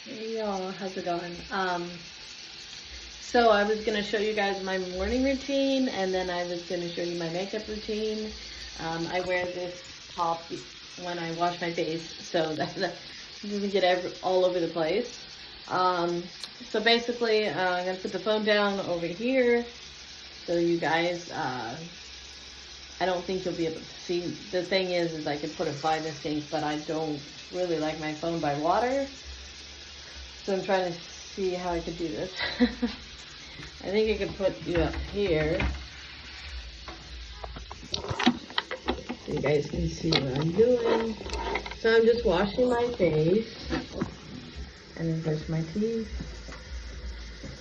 Hey y'all, how's it going? So I was gonna show you guys my morning routine, and then I was gonna show you my makeup routine. I wear this top when I wash my face, so that it doesn't get all over the place. So basically, I'm gonna put the phone down over here, so you guys, I don't think you'll be able to see. The thing is I could put it by the sink, but I don't really like my phone by water. So I'm trying to see how I could do this. I think I can put you up here, so you guys can see what I'm doing. So I'm just washing my face, and then brush my teeth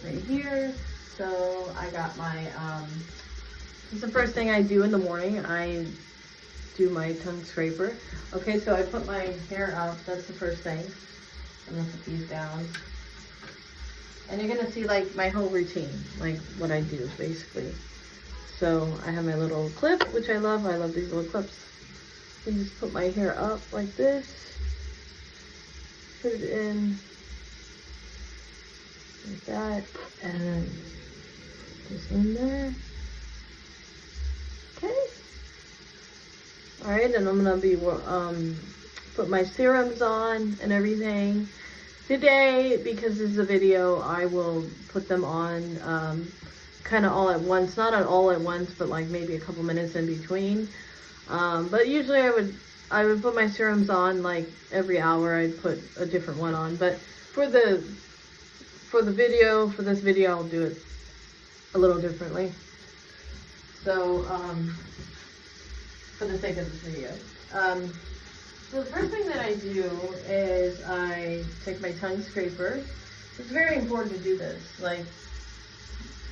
right here. So I got my, this is the first thing I do in the morning. I do my tongue scraper. Okay, so I put my hair out. That's the first thing. I'm gonna put these down. And you're gonna see like my whole routine, like what I do basically. So I have my little clip, which I love. I love these little clips. I just put my hair up like this. Put it in like that, and then just in there. Okay. All right, and I'm gonna be put my serums on and everything. Today, because this is a video, I will put them on kind of all at once. Not all at once, but like maybe a couple minutes in between. But usually I would put my serums on like every hour. I'd put a different one on. But for this video, I'll do it a little differently. So for the sake of this video. So the first thing that I do is I take my tongue scraper. It's very important to do this. Like,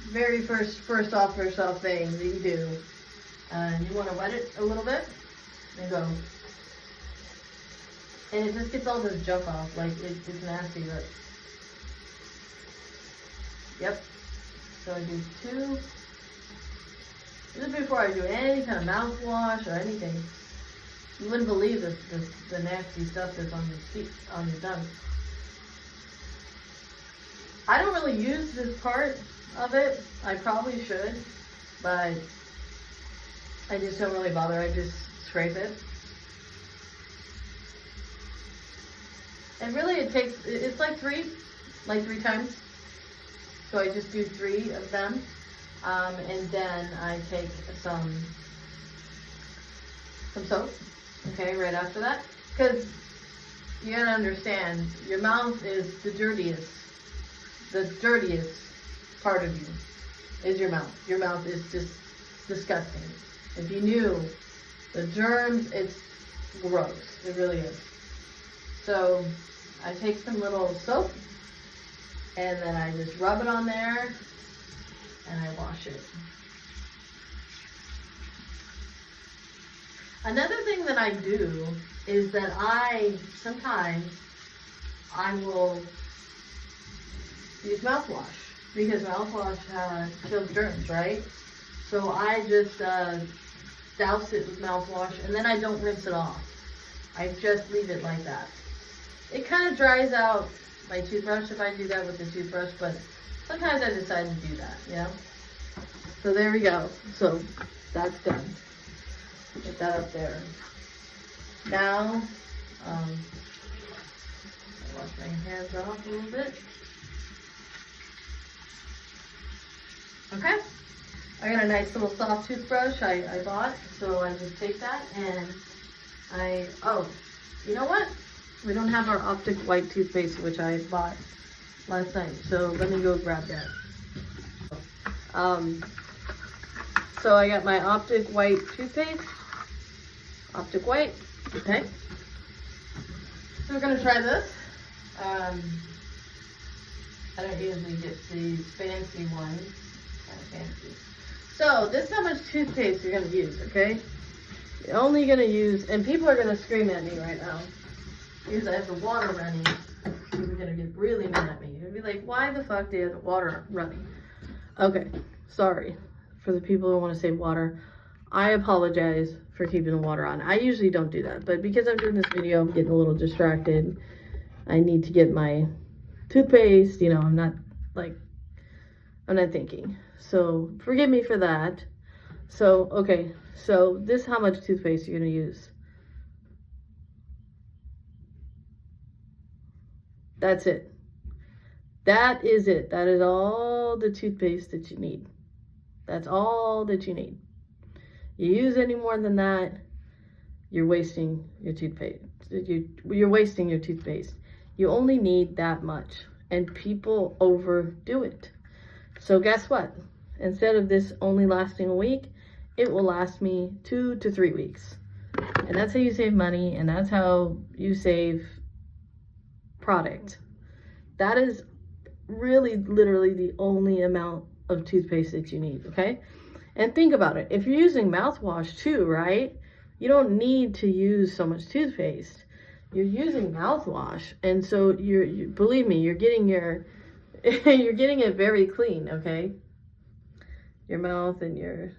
very first off thing that you do. And you want to wet it a little bit. And go. And it just gets all this junk off. Like, it's nasty, but. Yep. So I do 2. This is before I do any kind of mouthwash or anything. You wouldn't believe the nasty stuff that's on your feet, on your tongue. I don't really use this part of it. I probably should, but I just don't really bother. I just scrape it. And really it's like three times. So I just do 3 of them. And then I take some soap. Okay, right after that, because you gotta understand, your mouth is the dirtiest part of you is your mouth. Your mouth is just disgusting. If you knew the germs, it's gross. It really is. So I take some little soap, and then I just rub it on there, and I wash it. Another thing that I do is that sometimes I will use mouthwash, because mouthwash kills germs, right? So I just douse it with mouthwash, and then I don't rinse it off. I just leave it like that. It kind of dries out my toothbrush if I do that with the toothbrush, but sometimes I decide to do that, you know? So there we go. So that's done. Get that up there. Now, I wash my hands off a little bit. Okay. I got a nice little soft toothbrush I bought, so I just take that and you know what? We don't have our Optic White toothpaste, which I bought last night, so let me go grab that. So I got my Optic White toothpaste. Optic White, okay. So we're gonna try this. I don't usually get these fancy ones, kind of fancy. So this is how much toothpaste you're gonna use, okay? You're only gonna use, and people are gonna scream at me right now, because I have the water running. People are gonna get really mad at me. You're gonna be like, why the fuck do you have the water running? Okay, sorry for the people who want to save water. I apologize for keeping the water on. I usually don't do that, but because I'm doing this video, I'm getting a little distracted. I need to get my toothpaste, you know, I'm not thinking. So forgive me for that. So, okay, so this is how much toothpaste you're gonna use. That's it. That is it. That is all the toothpaste that you need. That's all that you need. You use any more than that, you're wasting your toothpaste. You're wasting your toothpaste. You only need that much, and people overdo it. So guess what? Instead of this only lasting a week, it will last me 2 to 3 weeks. And that's how you save money, and that's how you save product. That is really literally the only amount of toothpaste that you need, okay? And think about it. If you're using mouthwash too, right? You don't need to use so much toothpaste. You're using mouthwash, and so you believe me, you're getting your you're getting it very clean, okay? Your mouth and your,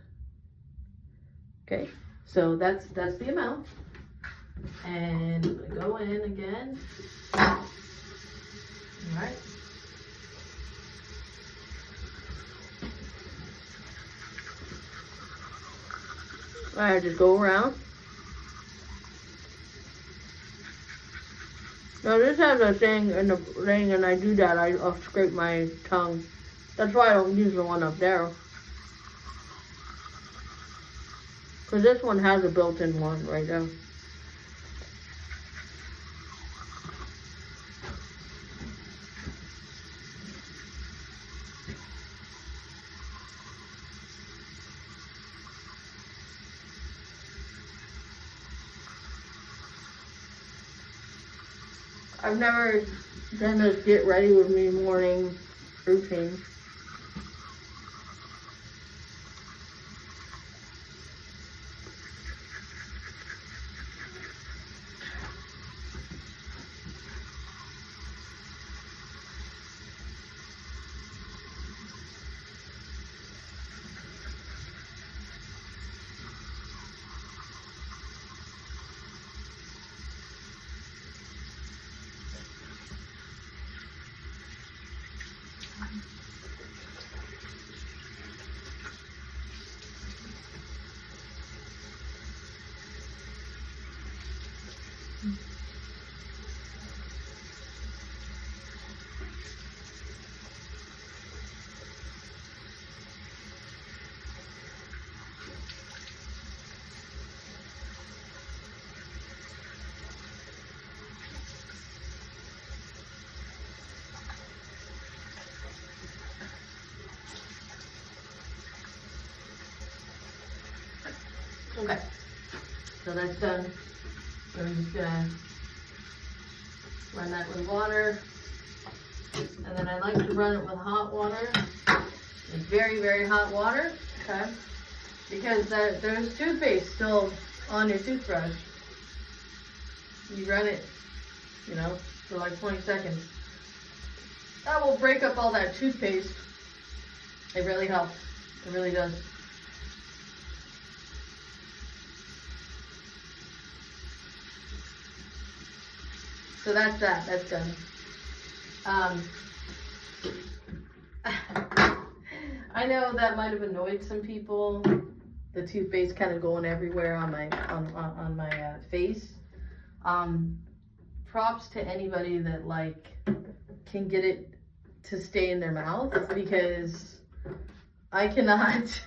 okay? So that's the amount. And I'm gonna go in again. All right. All right, just go around. Now this has a thing in the thing, and I do that. I'll scrape my tongue. That's why I don't use the one up there. Because this one has a built-in one right there. I've never done this get ready with me morning routine. Okay, so that's done. So I'm just gonna run that with water. And then I like to run it with hot water. It's very, very hot water, okay? Because there's toothpaste still on your toothbrush. You run it, you know, for like 20 seconds. That will break up all that toothpaste. It really helps. It really does. So that's that. That's done. I know that might have annoyed some people. The toothpaste kind of going everywhere on my face. Props to anybody that like can get it to stay in their mouth, because I cannot.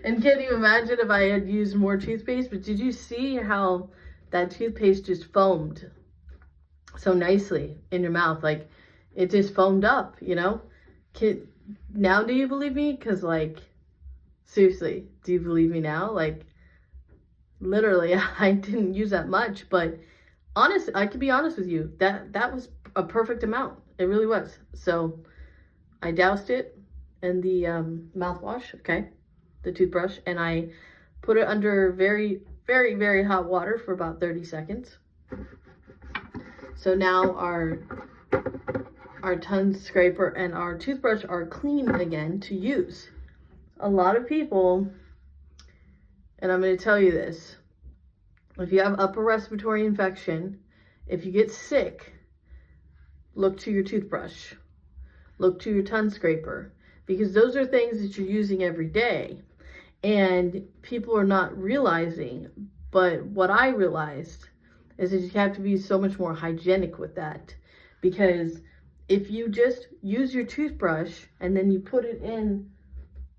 And can you imagine if I had used more toothpaste? But did you see how that toothpaste just foamed so nicely in your mouth? Like, it just foamed up, you know? Now do you believe me? Because, like, seriously, do you believe me now? Like, literally, I didn't use that much, but honestly, I can be honest with you, that was a perfect amount. It really was. So I doused it in the mouthwash, okay, the toothbrush, and I put it under very, very, very hot water for about 30 seconds. So now our tongue scraper and our toothbrush are clean again to use. A lot of people, and I'm going to tell you this, if you have upper respiratory infection, if you get sick, look to your toothbrush, look to your tongue scraper, because those are things that you're using every day. And people are not realizing, but what I realized is that you have to be so much more hygienic with that. Because if you just use your toothbrush and then you put it in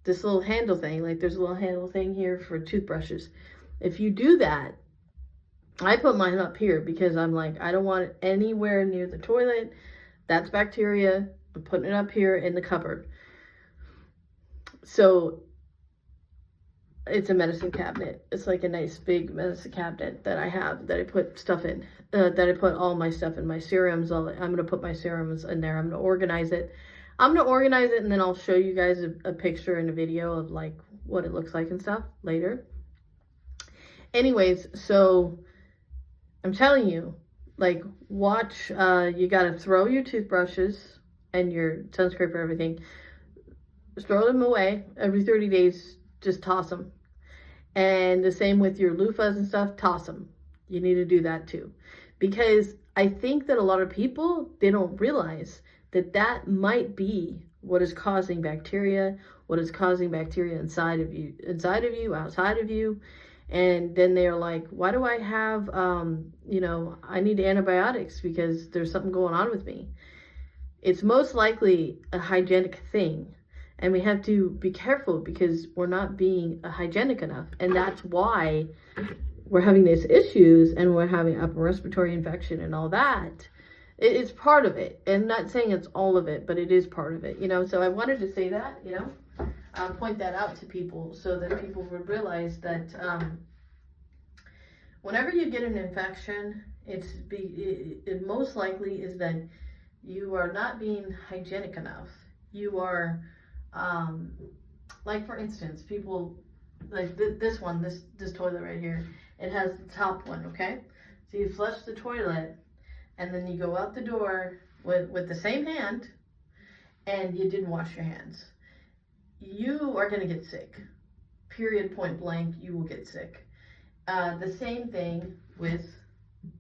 this little handle thing, like there's a little handle thing here for toothbrushes. If you do that, I put mine up here because I'm like, I don't want it anywhere near the toilet. That's bacteria. I'm putting it up here in the cupboard. So it's a medicine cabinet. It's like a nice big medicine cabinet that I have, that I put stuff in, that I put all my stuff in, my serums. I'm going to put my serums in there. I'm going to organize it. And then I'll show you guys a picture and a video of like what it looks like and stuff later. Anyways, so I'm telling you, like, watch, you got to throw your toothbrushes and your tongue scraper, everything. Throw them away every 30 days. Just toss them. And the same with your loofahs and stuff, toss them. You need to do that too. Because I think that a lot of people, they don't realize that that might be what is causing bacteria, what is causing bacteria inside of you, outside of you. And then they're like, why do I have, I need antibiotics because there's something going on with me. It's most likely a hygienic thing. And we have to be careful because we're not being hygienic enough. And that's why we're having these issues and we're having upper respiratory infection and all that. It's part of it. And I'm not saying it's all of it, but it is part of it, So I wanted to say that, point that out to people so that people would realize that whenever you get an infection, it most likely is that you are not being hygienic enough. You are... like for instance, people like this toilet right here, it has the top one, okay? So you flush the toilet and then you go out the door with the same hand and you didn't wash your hands. You are going to get sick. Period, point blank, you will get sick. The same thing with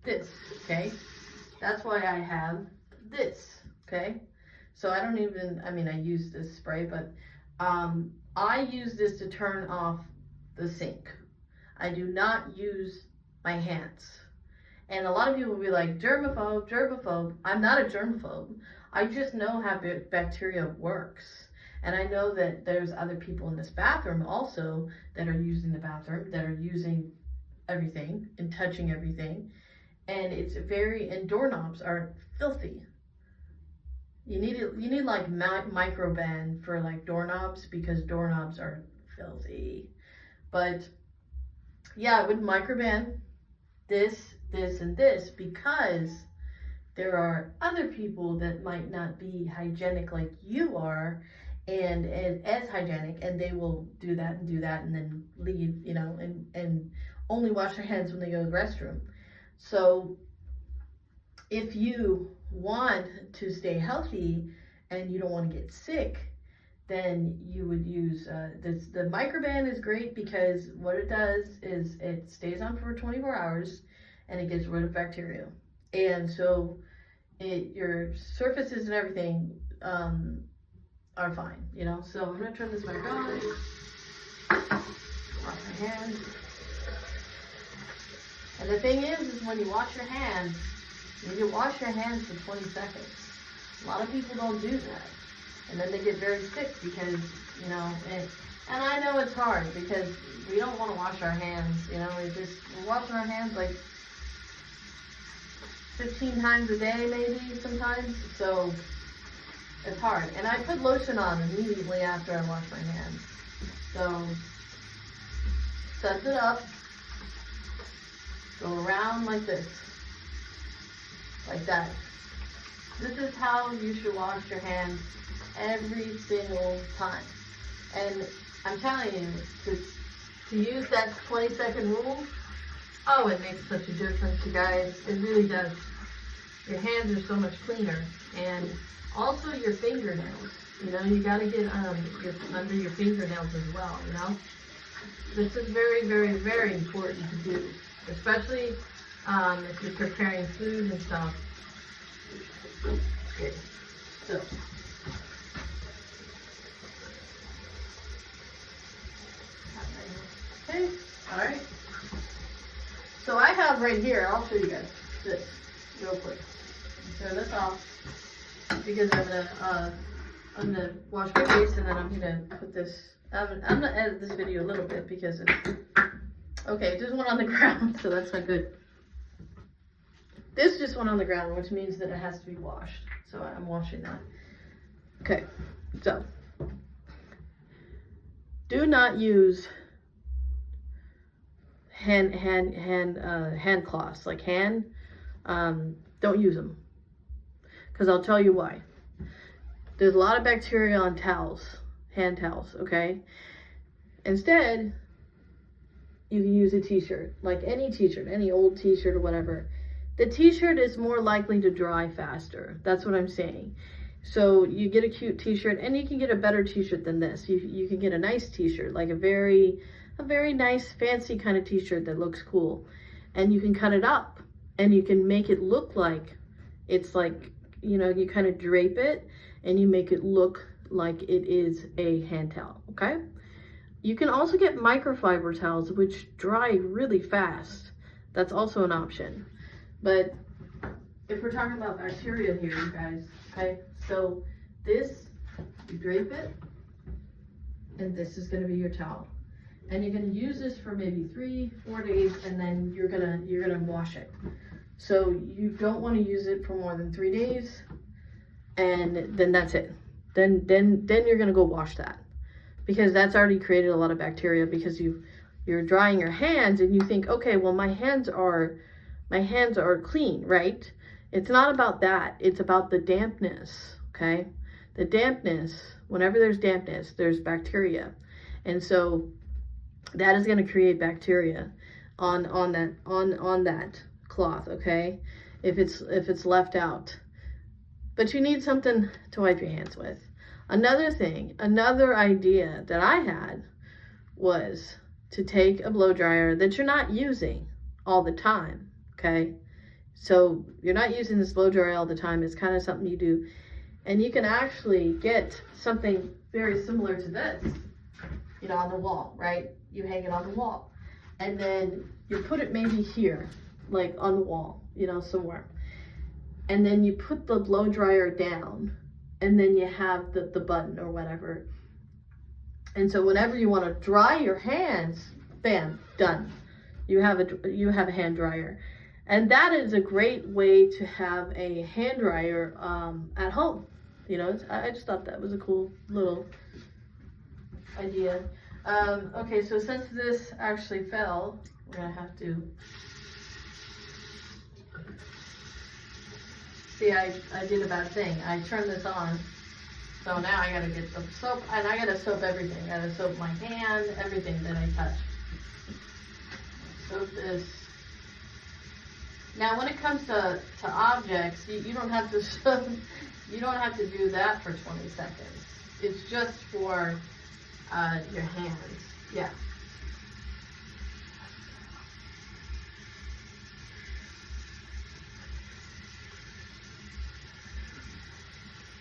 this, okay? That's why I have this, okay? So I use this spray, but I use this to turn off the sink. I do not use my hands. And a lot of people will be like, germaphobe. I'm not a germaphobe. I just know how bacteria works. And I know that there's other people in this bathroom also that are using the bathroom, that are using everything and touching everything. And doorknobs are filthy. You need like Microban for like doorknobs because doorknobs are filthy. But yeah, I would Microban this, and this because there are other people that might not be hygienic like you are and as hygienic, and they will do that and then leave, and only wash their hands when they go to the restroom. So if you want to stay healthy and you don't want to get sick, then you would use the Microban is great because what it does is it stays on for 24 hours and it gets rid of bacteria. And so your surfaces and everything are fine, So I'm going to turn this back on. Wash my hands. And the thing is when you wash your hands, you can wash your hands for 20 seconds. A lot of people don't do that. And then they get very sick because, and I know it's hard because we don't want to wash our hands, we're washing our hands like 15 times a day maybe sometimes. So it's hard. And I put lotion on immediately after I wash my hands. So set it up, go around like this. Like that. This is how you should wash your hands every single time. And I'm telling you, to use that 20-second rule, it makes such a difference, you guys. It really does. Your hands are so much cleaner. And also your fingernails. You gotta get under your fingernails as well, This is very, very, very important to do. Especially if you're preparing food and stuff. Okay, so. Okay, all right. So I have right here, I'll show you guys this real quick. Turn this off because I'm gonna wash my face and then I'm gonna put this, I'm gonna edit this video a little bit because it's, okay, it just went on the ground, so that's not good. This just went on the ground, which means that it has to be washed. So I'm washing that. Okay, so do not use hand cloths, like don't use them, because I'll tell you why. There's a lot of bacteria on towels, hand towels, okay? Instead, you can use a t-shirt, like any t-shirt, any old t-shirt or whatever. The t-shirt is more likely to dry faster. That's what I'm saying. So you get a cute t-shirt, and you can get a better t-shirt than this. You can get a nice t-shirt, like a very nice, fancy kind of t-shirt that looks cool. And you can cut it up, and you can make it look like it's like, you know, you kind of drape it, and you make it look like it is a hand towel, okay? You can also get microfiber towels, which dry really fast. That's also an option. But if we're talking about bacteria here, you guys, okay? So this, you drape it, and this is gonna be your towel. And you're gonna use this for maybe 3-4 days, and then you're gonna wash it. So you don't wanna use it for more than 3 days, and then that's it. Then you're gonna go wash that, because that's already created a lot of bacteria, because you're drying your hands and you think, okay, well my hands are clean, right? It's not about that. It's about the dampness, okay? The dampness, whenever there's dampness, there's bacteria. And so that is gonna create bacteria on that cloth, okay? If it's left out. But you need something to wipe your hands with. Another idea that I had was to take a blow dryer that you're not using all the time, okay? So you're not using this blow dryer all the time. It's kind of something you do. And you can actually get something very similar to this, you know, on the wall, right? You hang it on the wall. And then you put it maybe here, like on the wall, you know, somewhere. And then you put the blow dryer down, and then you have the button or whatever. And so whenever you want to dry your hands, bam, done. You have a hand dryer. And that is a great way to have a hand dryer at home. You know, I just thought that was a cool little idea. Okay, so since this actually fell, we're gonna have to, see, I did a bad thing. I turned this on, so now I gotta get the soap, and I gotta soap everything. I gotta soap my hand, everything that I touch. Soap this. Now, when it comes to objects, you don't have to soap, you don't have to do that for 20 seconds. It's just for your hands. Yeah.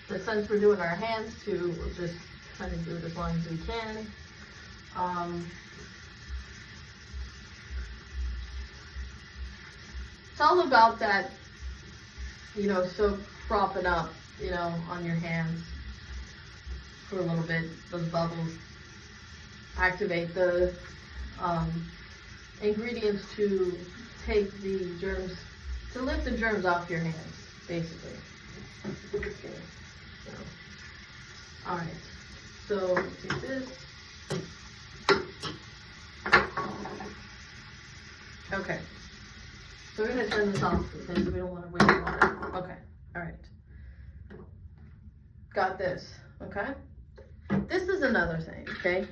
But since we're doing our hands too, we'll just kind of do it as long as we can. It's all about that, you know, soap propping up, you know, on your hands for a little bit. Those bubbles activate the ingredients to take the germs, to lift the germs off your hands, basically. Okay. So, all right. So take this. Okay. So we're gonna turn this off because we don't want to waste water. Okay. All right. Got this. Okay. This is another thing. Okay.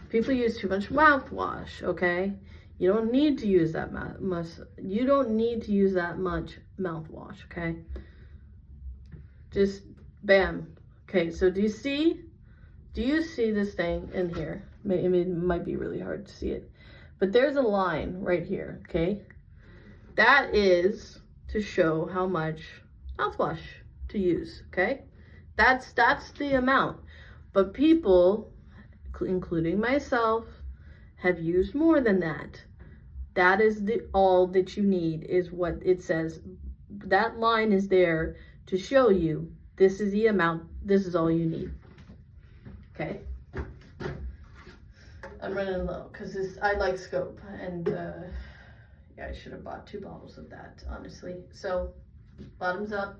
People use too much mouthwash. Okay. You don't need to use that much. You don't need to use that much mouthwash. Okay. Just bam. Okay. So do you see this thing in here? I mean, it might be really hard to see it, but there's a line right here. Okay. That is to show how much mouthwash to to use, okay? That's the amount. But people, including myself, have used more than that. That is all that you need, is what it says. That line is there to show you this is the amount, this is all you need. Okay? I'm running low because I like Scope, and yeah, I should have bought 2 bottles of that, honestly. So, bottoms up.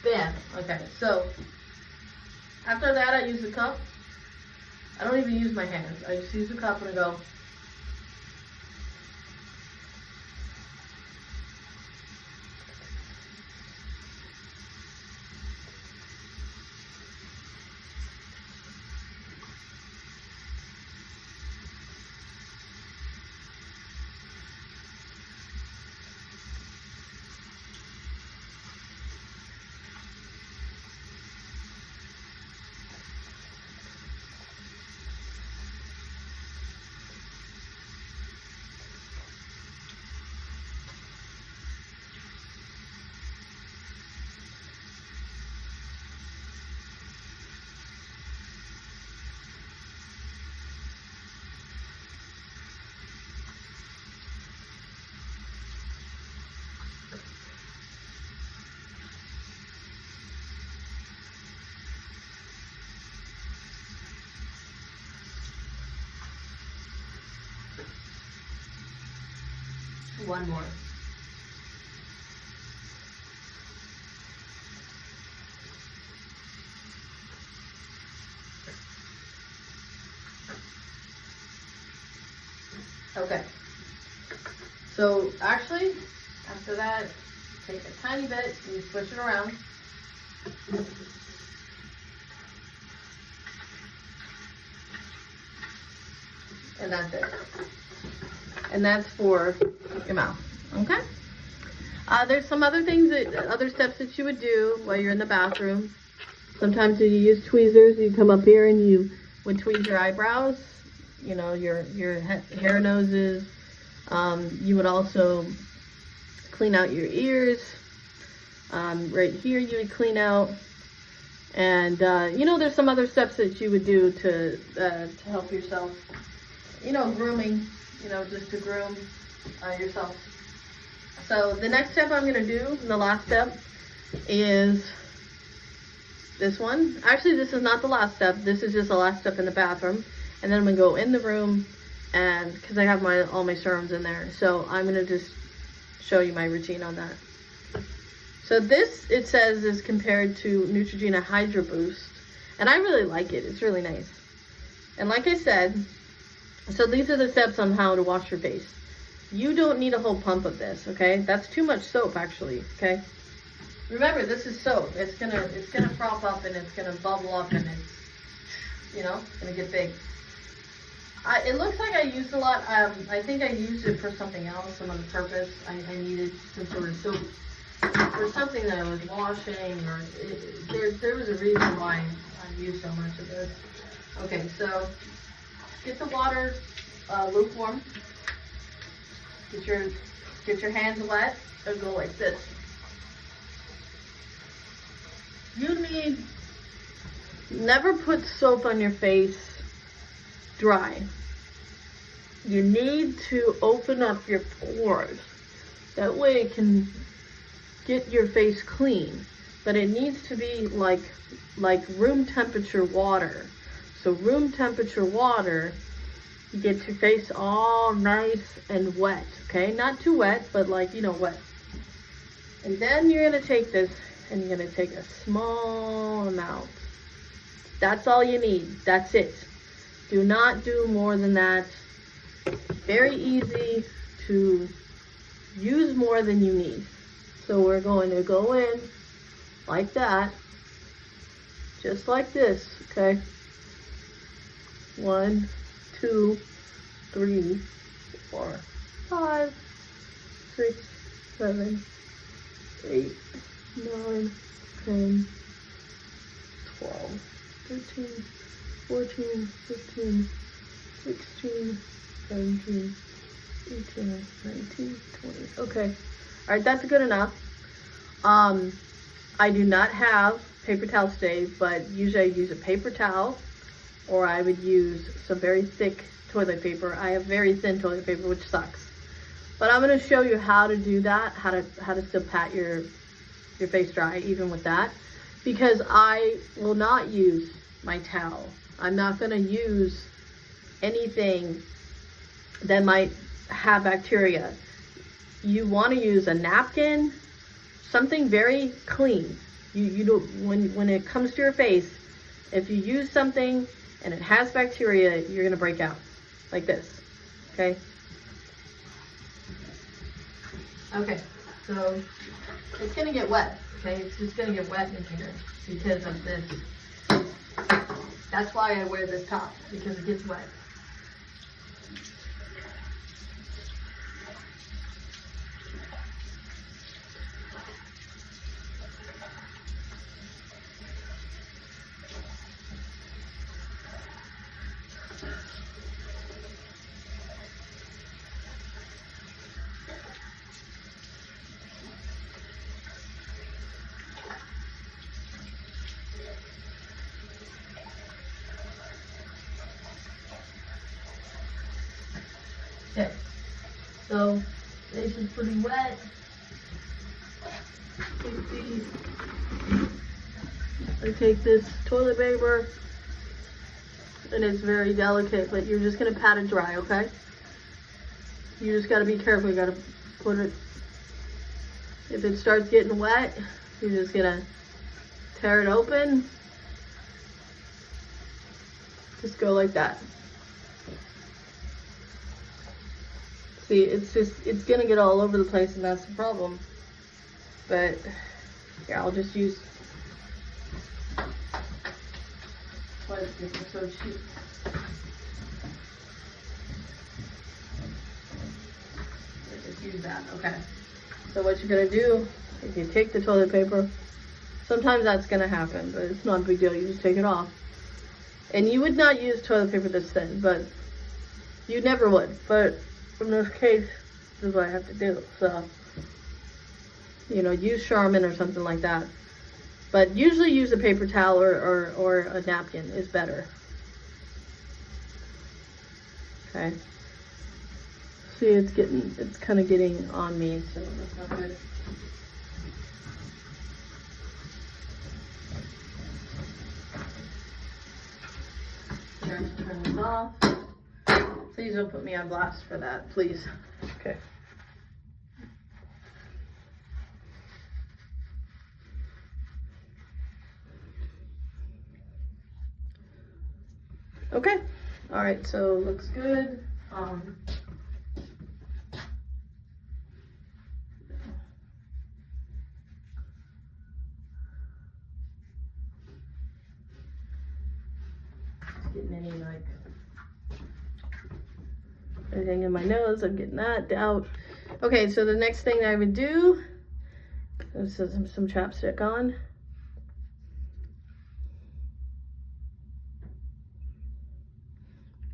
Bam. Okay, so after that I use the cup. I don't even use my hands. I just use the cup and I go. One more. Okay. So actually, after that, take a tiny bit and you switch it around. And that's it. And that's for your mouth, okay? There's some other things, other steps that you would do while you're in the bathroom. Sometimes you use tweezers. You come up here and you would tweeze your eyebrows, you know, your hair noses. You would also clean out your ears. Right here you would clean out. And, you know, there's some other steps that you would do to help yourself. You know, grooming, you know, just to groom yourself. So the next step I'm going to do, the last step, is this one. Actually, this is not the last step. This is just the last step in the bathroom. And then I'm going to go in the room, and because I have all my serums in there. So I'm going to just show you my routine on that. So this, it says, is compared to Neutrogena Hydro Boost. And I really like it. It's really nice. And like I said, so these are the steps on how to wash your face. You don't need a whole pump of this, okay? That's too much soap, actually, okay? Remember, this is soap. It's gonna prop up and it's gonna bubble up and it's, you know, gonna get big. It looks like I used a lot. I think I used it for something else, some other purpose. I needed some sort of soap for something that I was washing, or there was a reason why I used so much of this. Okay, so get the water lukewarm. Get your hands wet and go like this. You never put soap on your face dry. You need to open up your pores. That way it can get your face clean. But it needs to be like room temperature water. So room temperature water, you get your face all nice and wet, okay? Not too wet, but like, you know, wet. And then you're gonna take this and you're gonna take a small amount That's all you need. That's it. Do not do more than that. Very easy to use more than you need. So we're going to go in like that, just like this, okay? 1, 2, 3, 4, 5, 6, 7, 8, 9, 10, 12, 13, 14, 15, 16, 17, 18, 19, 20. Okay. All right, that's good enough. I do not have paper towels today, but usually I use a paper towel, or I would use some very thick toilet paper. I have very thin toilet paper, which sucks. But I'm going to show you how to do that, how to still pat your face dry even with that, because I will not use my towel. I'm not going to use anything that might have bacteria. You want to use a napkin, something very clean. You don't, when it comes to your face, if you use something and it has bacteria, you're gonna break out like this. Okay. Okay. So it's gonna get wet. Okay. It's just gonna get wet in here because of this. That's why I wear this top, because it gets wet. Okay, so this is pretty wet. I take this toilet paper, and it's very delicate, but you're just gonna pat it dry, okay? You just gotta be careful. You gotta put it, if it starts getting wet, you're just gonna tear it open. Just go like that. See, it's gonna get all over the place, and that's the problem. But here, I'll just use toilet paper so cheap. Just use that, okay. So what you're gonna do is you take the toilet paper. Sometimes that's gonna happen, but it's not a big deal. You just take it off. And you would not use toilet paper this thin, but you never would. But in this case, this is what I have to do. So, you know, use Charmin or something like that. But usually use a paper towel or a napkin is better. Okay. See, it's kind of getting on me, so that's not good. Turn this off. Please don't put me on blast for that, please. Okay. Okay. All right, so looks good. Getting any like anything in my nose, I'm getting that out. Okay, so the next thing I would do is some chapstick on.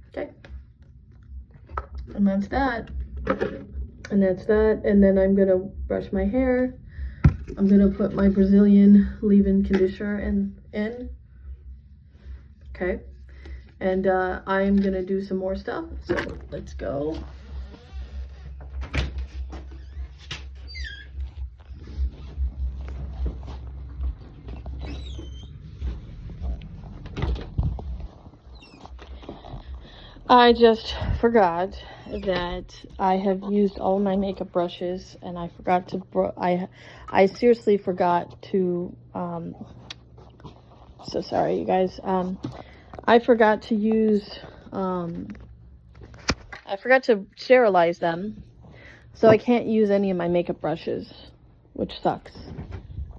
Okay, and that's that, and that's that. And then I'm gonna brush my hair. I'm gonna put my Brazilian leave-in conditioner in. Okay. And I'm gonna do some more stuff, so let's go. I just forgot that I have used all my makeup brushes, and I forgot to, I seriously forgot to So sorry, you guys. I forgot to use, I forgot to sterilize them. So I can't use any of my makeup brushes, which sucks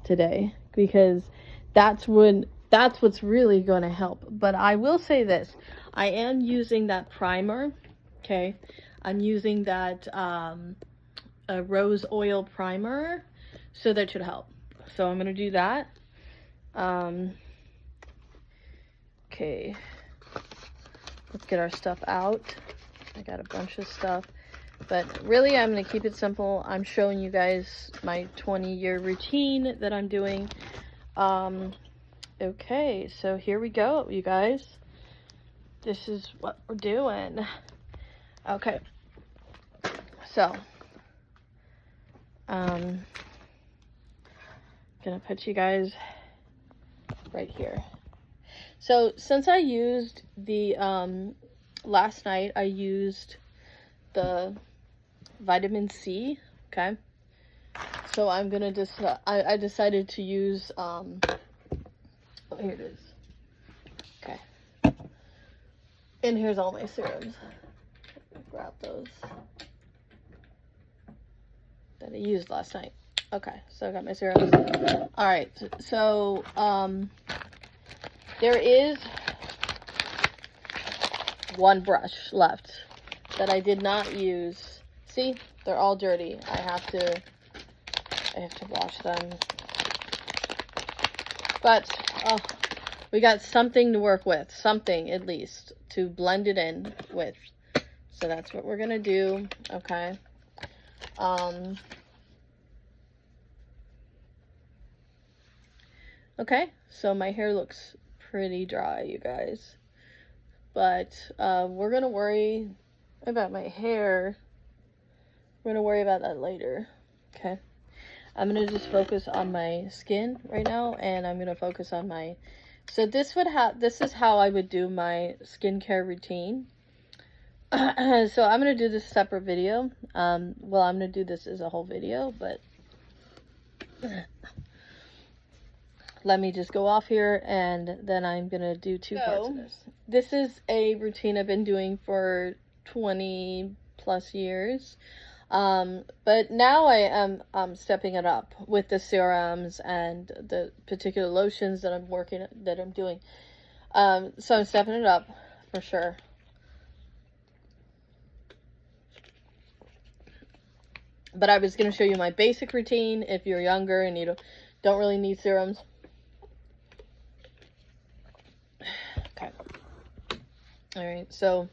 today, because that's what's really going to help. But I will say this, I am using that primer, okay? I'm using that a rose oil primer, so that should help. So I'm going to do that. Okay, let's get our stuff out. I got a bunch of stuff. But really, I'm going to keep it simple. I'm showing you guys my 20-year routine that I'm doing. Okay, so here we go, you guys. This is what we're doing. Okay. So, gonna put you guys right here. So, since I used the, last night, I used the vitamin C, okay? So I'm gonna just, I decided to use, oh, here it is. Okay. And here's all my serums. Grab those that I used last night. Okay, so I got my serums. Alright, so, there is one brush left that I did not use. See, they're all dirty. I have to wash them. But we got something to work with, something at least to blend it in with. So that's what we're gonna do. Okay. Okay. So my hair looks pretty dry, you guys. But we're gonna worry about my hair. We're gonna worry about that later. Okay. I'm gonna just focus on my skin right now, and I'm gonna focus on my. So this is how I would do my skincare routine. So I'm gonna do this separate video. Well, I'm gonna do this as a whole video, but let me just go off here, and then I'm gonna do two parts of this. This is a routine I've been doing for 20 plus years. But now I am stepping it up with the serums and the particular lotions that I'm doing. So I'm stepping it up for sure. But I was going to show you my basic routine if you're younger and you don't really need serums. Okay. Alright, so,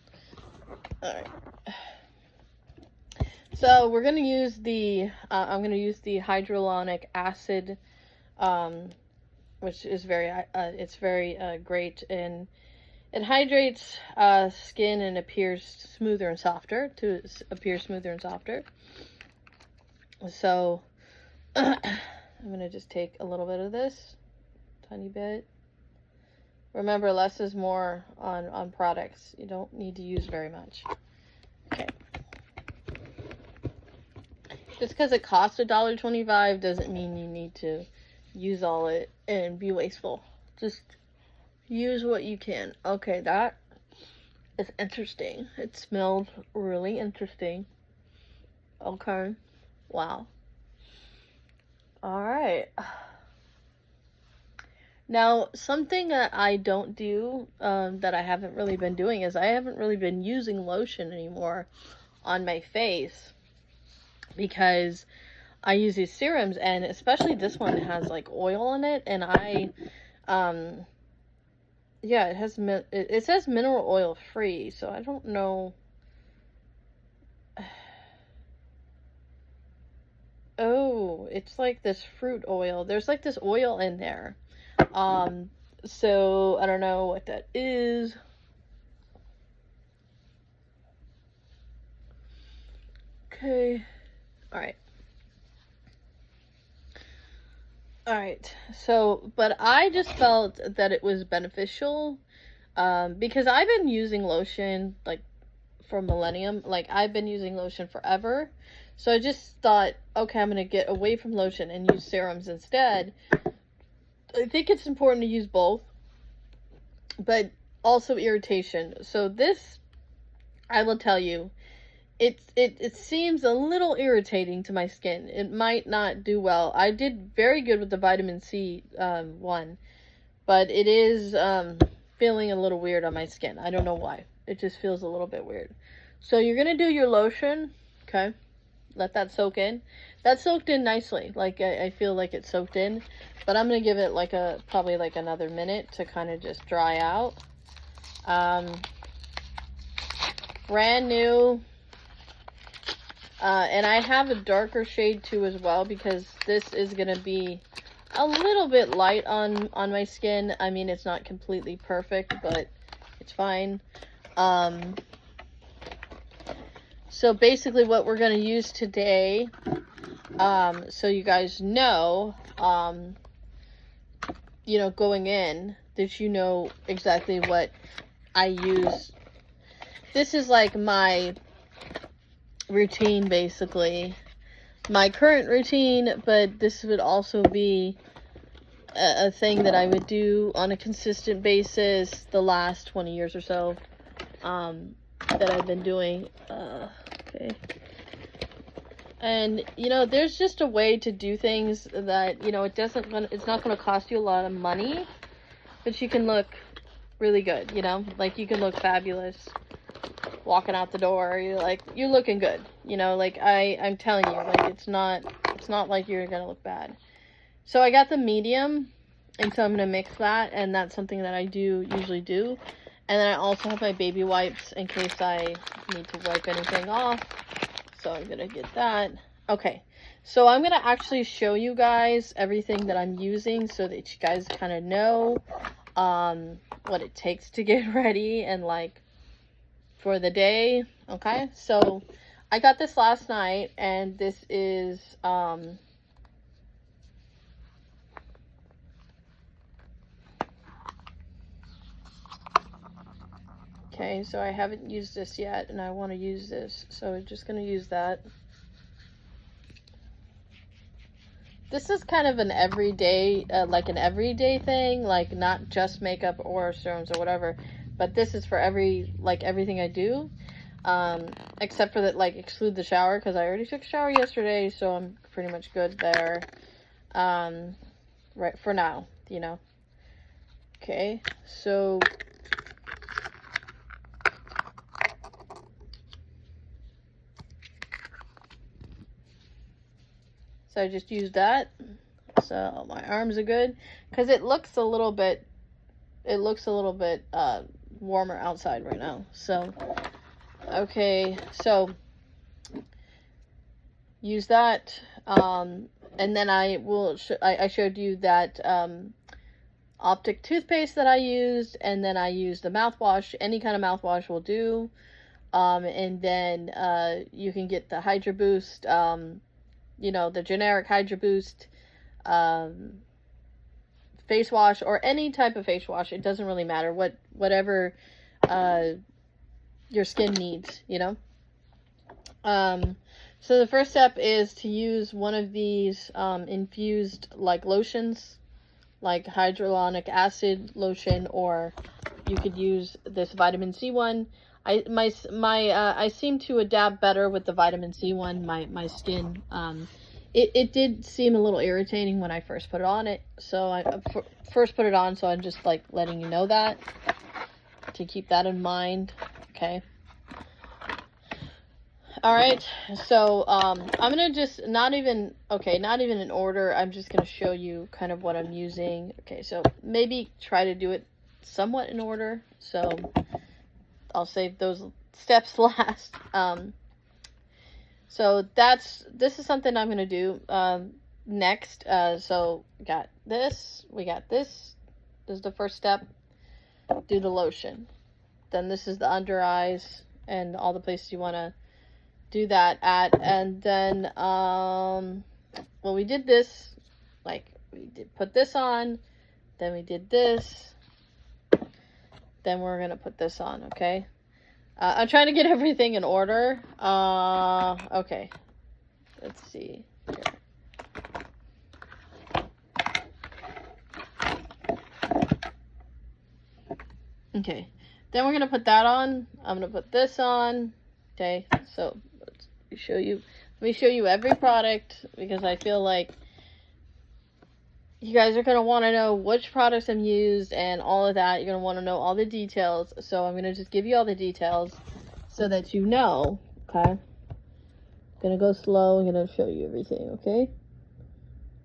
alright. So we're going to use the, I'm going to use the hyaluronic acid, which is it's very great, and it hydrates skin and appears smoother and softer, So I'm going to just take a little bit of this, tiny bit. Remember, less is more on products. You don't need to use very much. Okay. Just because it costs $1.25 doesn't mean you need to use all it and be wasteful. Just use what you can. Okay, that is interesting. It smells really interesting. Okay. Wow. Alright. Now, something that I don't do, that I haven't really been doing, is I haven't really been using lotion anymore on my face, because I use these serums, and especially this one has like oil in it, and yeah, it says mineral oil free, so I don't know. Oh, it's like this fruit oil. There's like this oil in there. So I don't know what that is. Okay. Alright. Alright. So, but I just felt that it was beneficial, because I've been using lotion, like, for millennium. Like, I've been using lotion forever. So I just thought, okay, I'm going to get away from lotion and use serums instead. I think it's important to use both. but also irritation. So this, I will tell you, it seems a little irritating to my skin. It might not do well. I did very good with the vitamin C one, but it is feeling a little weird on my skin. I don't know why. It just feels a little bit weird. So you're gonna do your lotion, okay? Let that soak in. That soaked in nicely. Like I feel like it soaked in, but I'm gonna give it like probably like another minute to kind of just dry out. Brand new. And I have a darker shade too as well, because this is going to be a little bit light on my skin. I mean, it's not completely perfect, but it's fine. So basically what we're going to use today, so you guys know, you know, going in, that you know exactly what I use. This is like my routine, basically my current routine, but this would also be a thing that I would do on a consistent basis the last 20 years or so, that I've been doing. Okay. And you know, there's just a way to do things that, you know, it's not going to cost you a lot of money, but you can look really good, you know, like you can look fabulous walking out the door. You're looking good, you know, like I'm telling you, like it's not like you're gonna look bad. So I got the medium, and so I'm gonna mix that, and that's something that I usually do. And then I also have my baby wipes in case I need to wipe anything off, so I'm gonna get that. Okay, so I'm gonna actually show you guys everything that I'm using so that you guys kind of know what it takes to get ready and like for the day. Okay, so I got this last night, and this is okay, so I haven't used this yet, and I want to use this, so I'm just going to use that. This is kind of an everyday, like an everyday thing, like not just makeup or serums or whatever, but this is for everything I do, except for that, like, exclude the shower, because I already took a shower yesterday, so I'm pretty much good there, right, for now, you know. Okay, so I just used that, so my arms are good, because it looks a little bit warmer outside right now. So okay, so use that, and then I showed you that Optic toothpaste that I used, and then I used the mouthwash. Any kind of mouthwash will do, and then you can get the Hydro Boost, you know, the generic Hydro Boost face wash, or any type of face wash. It doesn't really matter, whatever your skin needs, you know. So the first step is to use one of these infused like lotions, like hyaluronic acid lotion, or you could use this vitamin C one. I seem to adapt better with the vitamin C one. My skin, it did seem a little irritating when I first put it on it. So I first put it on, so I'm just like letting you know that, to keep that in mind. Okay. All right. So I'm gonna just not even in order. I'm just gonna show you kind of what I'm using. Okay. So maybe try to do it somewhat in order. So I'll save those steps last. So this is something I'm gonna do next. So we got this. This is the first step. Do the lotion. Then this is the under eyes and all the places you want to do that at. And then well, we did this, like we did put this on, then we did this, then we're gonna put this on. Okay. I'm trying to get everything in order. Okay, let's see here. Okay, then we're gonna put that on. I'm gonna put this on. Okay, so let me show you every product, because I feel like you guys are gonna want to know which products I'm used and all of that. You're gonna want to know all the details, so I'm gonna just give you all the details so that you know. Okay, I'm gonna go slow. I'm gonna show you everything. Okay,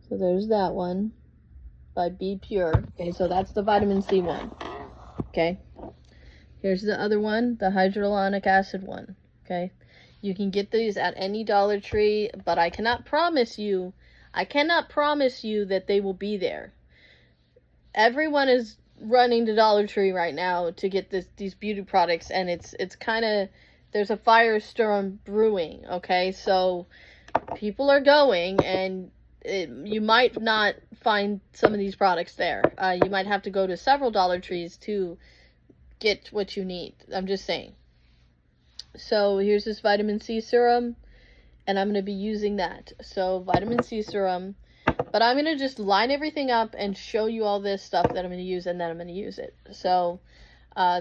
so there's that one by Be Pure. Okay, so that's the vitamin C one. Okay, here's the other one, the hyaluronic acid one. Okay, you can get these at any Dollar Tree, but I cannot promise you that they will be there. Everyone is running to Dollar Tree right now to get these beauty products, and it's kind of, there's a firestorm brewing. Okay, so people are going, and you might not find some of these products there. You might have to go to several Dollar Trees to get what you need. I'm just saying. So here's this vitamin C serum, and I'm going to be using that. So vitamin C serum, but I'm going to just line everything up and show you all this stuff that I'm going to use, and then I'm going to use it. So okay,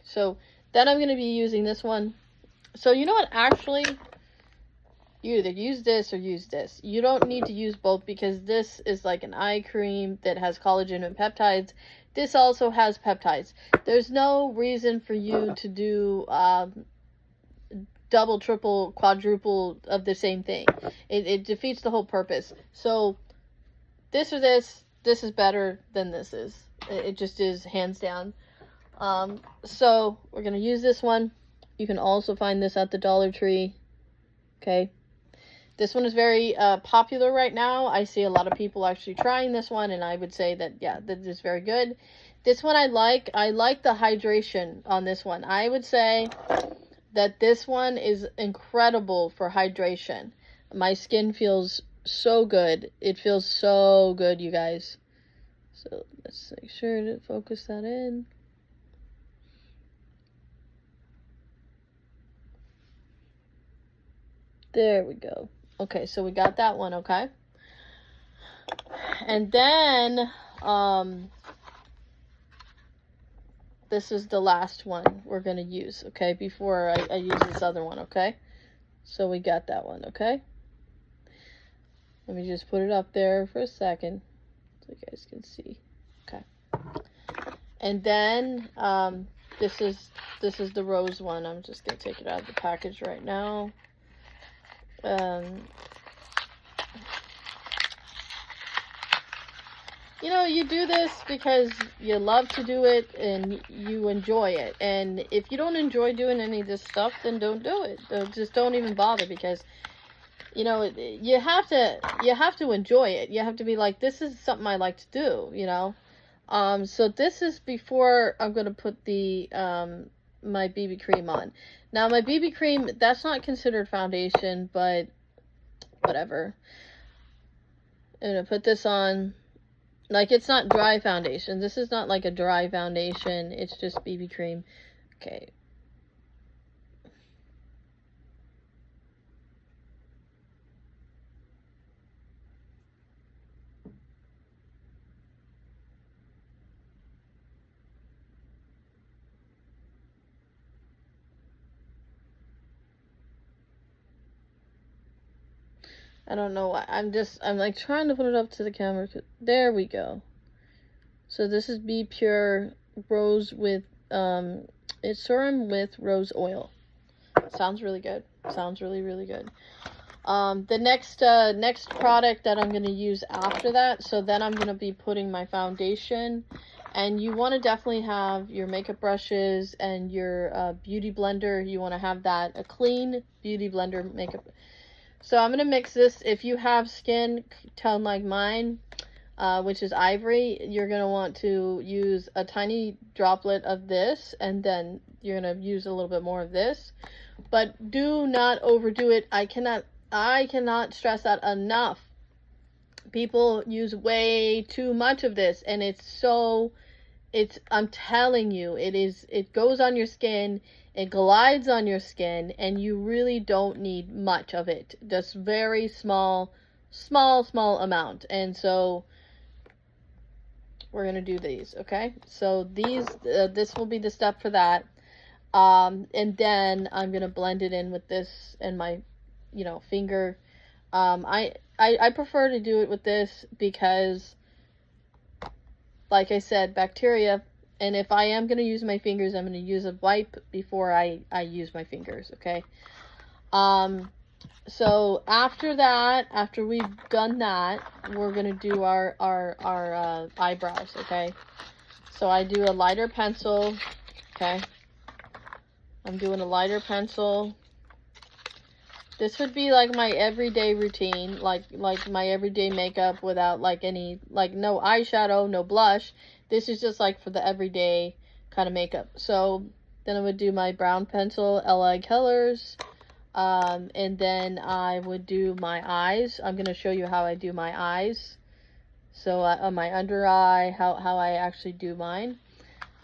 so then I'm going to be using this one. So you know what, actually, you either use this or use this. You don't need to use both, because this is like an eye cream that has collagen and peptides. This also has peptides. There's no reason for you to do double, triple, quadruple of the same thing. It defeats the whole purpose. So this or this is better than this is. It just is, hands down. So we're going to use this one. You can also find this at the Dollar Tree. Okay. This one is very popular right now. I see a lot of people actually trying this one, and I would say that, yeah, that is very good. This one I like. I like the hydration on this one. I would say that this one is incredible for hydration. My skin feels so good. It feels so good, you guys. So let's make sure to focus that in. There we go. Okay, so we got that one, okay? And then, this is the last one we're going to use, okay, before I use this other one, okay? So we got that one, okay? Let me just put it up there for a second so you guys can see. Okay. And then, this is the rose one. I'm just going to take it out of the package right now. You know, you do this because you love to do it and you enjoy it. And if you don't enjoy doing any of this stuff, then don't do it. Just don't even bother, because, you know, you have to enjoy it. You have to be like, this is something I like to do, you know. So this is before I'm going to put the my BB cream on. Now, my BB cream, that's not considered foundation, but whatever. I'm going to put this on. Like, it's not dry foundation. This is not like a dry foundation. It's just BB cream. Okay. I don't know why. I'm like trying to put it up to the camera. There we go. So this is Be Pure Rose with, it's serum with rose oil. Sounds really good. Sounds really, really good. The next product that I'm going to use after that, so then I'm going to be putting my foundation. And you want to definitely have your makeup brushes and your beauty blender. You want to have that, a clean beauty blender makeup. So I'm going to mix this. If you have skin tone like mine, which is ivory, you're going to want to use a tiny droplet of this, and then you're going to use a little bit more of this. But do not overdo it. I cannot stress that enough. People use way too much of this, and I'm telling you, it goes on your skin. It glides on your skin, and you really don't need much of it. Just very small amount. And so we're gonna do these, okay? So these, this will be the step for that. And then I'm gonna blend it in with this and my, you know, finger. I prefer to do it with this because, like I said, bacteria. And if I am gonna use my fingers, I'm gonna use a wipe before I use my fingers, okay? So after that, after we've done that, we're gonna do our eyebrows, okay? So I do a lighter pencil, okay? I'm doing a lighter pencil. This would be like my everyday routine, like my everyday makeup without like any, like no eyeshadow, no blush. This is just like for the everyday kind of makeup. So then I would do my brown pencil, LI Colors, and then I would do my eyes. I'm going to show you how I do my eyes. So on my under eye, how I actually do mine.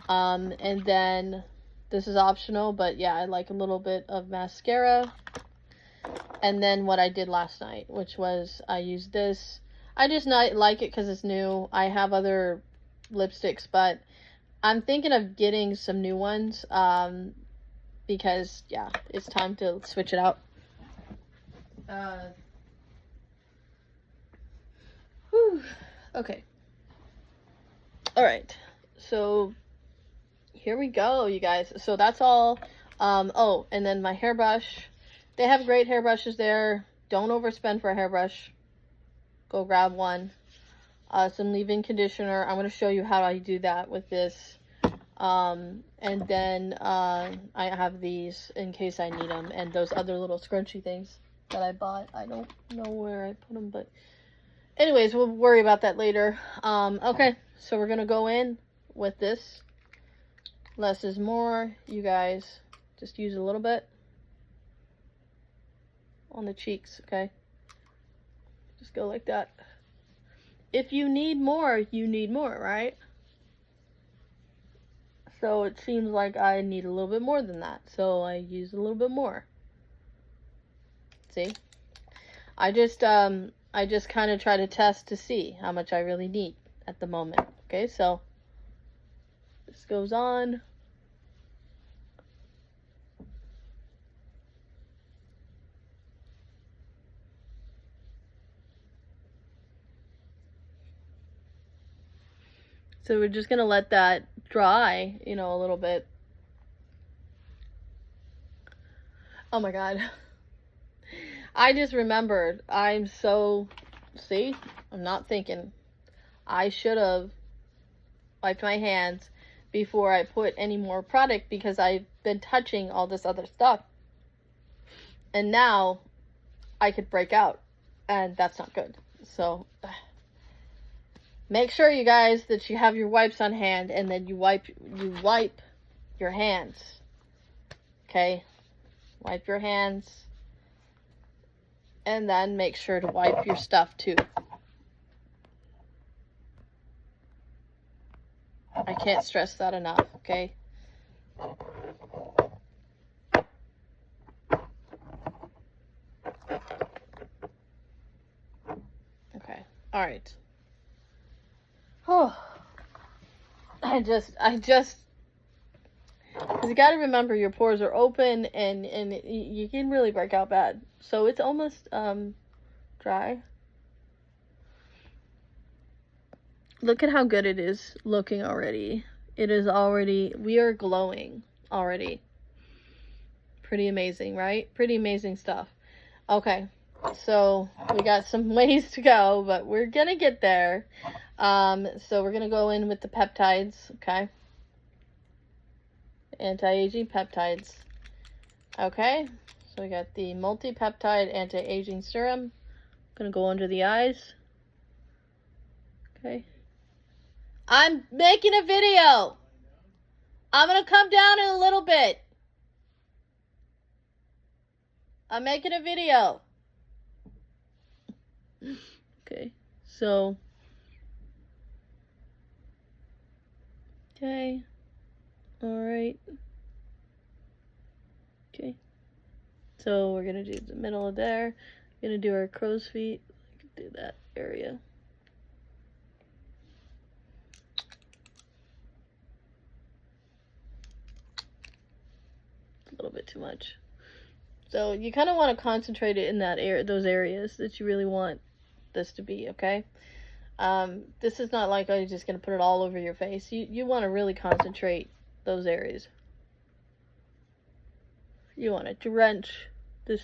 And then this is optional, but yeah, I like a little bit of mascara. And then what I did last night, which was I used this. I just not like it because it's new. I have other lipsticks, but I'm thinking of getting some new ones, because yeah, it's time to switch it out. Okay. All right. So here we go, you guys. So that's all. Oh, and then my hairbrush. They have great hairbrushes there. Don't overspend for a hairbrush. Go grab one. Some leave-in conditioner. I'm going to show you how I do that with this. And then I have these in case I need them. And those other little scrunchy things that I bought. I don't know where I put them, but anyways, we'll worry about that later. Okay, so we're going to go in with this. Less is more. You guys just use a little bit on the cheeks, okay? Just go like that. If you need more, you need more, right? So it seems like I need a little bit more than that. So I use a little bit more. See? I just kind of try to test to see how much I really need at the moment. Okay, so this goes on. So we're just gonna let that dry, you know, a little bit. Oh my god. I just remembered. See? I'm not thinking. I should have wiped my hands before I put any more product because I've been touching all this other stuff. And now I could break out. And that's not good. So make sure, you guys, that you have your wipes on hand and then you wipe your hands. Okay? Wipe your hands. And then make sure to wipe your stuff too. I can't stress that enough, okay? Okay. All right. Oh. I just because you got to remember your pores are open and you can really break out bad. So it's almost dry. Look at how good it is looking already. It is already, we are glowing already. Pretty amazing, right? Pretty amazing stuff. Okay, so we got some ways to go, but we're gonna get there. So we're gonna go in with the peptides, okay? Anti-aging peptides. Okay, so we got the multi-peptide anti-aging serum. Gonna go under the eyes. Okay. I'm making a video. I'm gonna come down in a little bit. I'm making a video. Okay, so. Okay. Alright. Okay. So we're gonna do the middle of there. We're gonna do our crow's feet. Do that area. little bit too much. So you kind of want to concentrate it in those areas that you really want this to be, okay? This is not like, oh, you're just going to put it all over your face. You want to really concentrate those areas. You want to drench this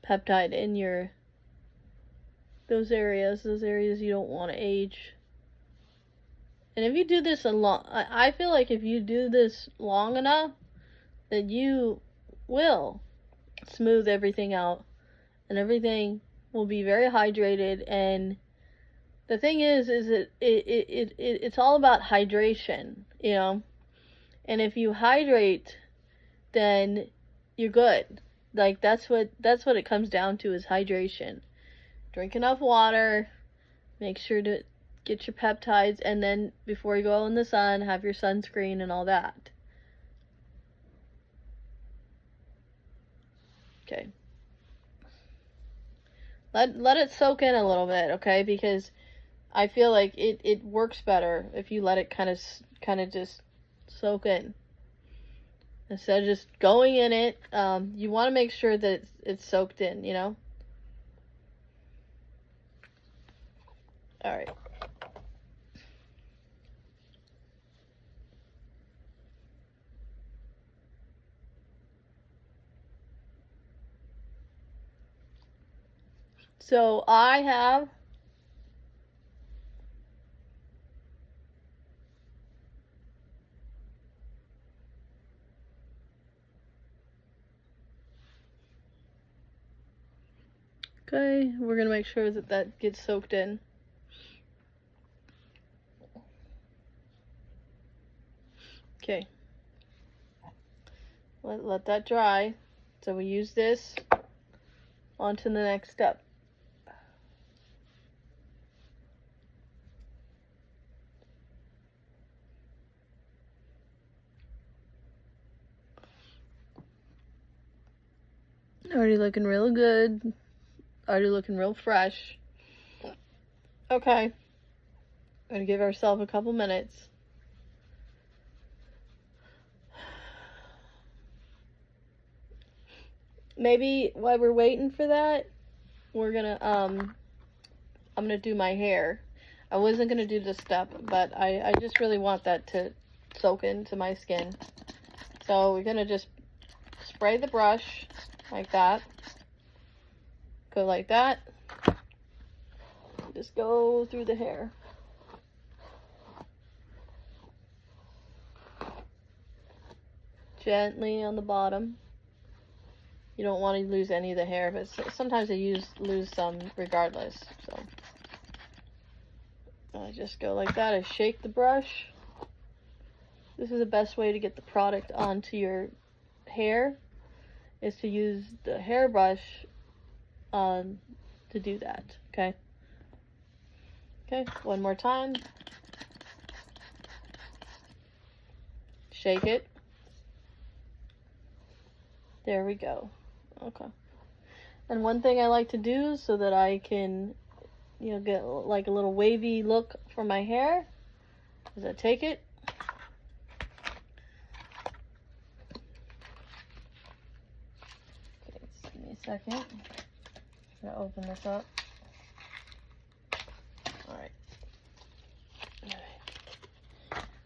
peptide in those areas you don't want to age. And if you do this I feel like if you do this long enough, that you will smooth everything out, and everything will be very hydrated. And the thing is it's all about hydration, you know. And if you hydrate, then you're good. Like that's what it comes down to, is hydration. Drink enough water, make sure to get your peptides, and then before you go in the sun, have your sunscreen and all that. Okay. Let it soak in a little bit, okay? Because I feel like it works better if you let it kind of just soak in. Instead of just going in it, you want to make sure that it's soaked in, you know? Alright. So I have okay, we're going to make sure that gets soaked in. Okay. Let that dry. So we use this on to the next step. Already looking real good. Already looking real fresh. Okay. We're gonna give ourselves a couple minutes. Maybe while we're waiting for that, we're gonna I'm gonna do my hair. I wasn't gonna do this step, but I just really want that to soak into my skin. So we're gonna just spray the brush like that. Go like that. Just go through the hair. Gently on the bottom. You don't want to lose any of the hair, but sometimes I lose some regardless. So I just go like that. I shake the brush. This is the best way to get the product onto your hair, is to use the hairbrush to do that. Okay. Okay. One more time. Shake it. There we go. Okay. And one thing I like to do so that I can, you know, get like a little wavy look for my hair is I take it. Okay, just give me a second. I'm gonna open this up. Alright.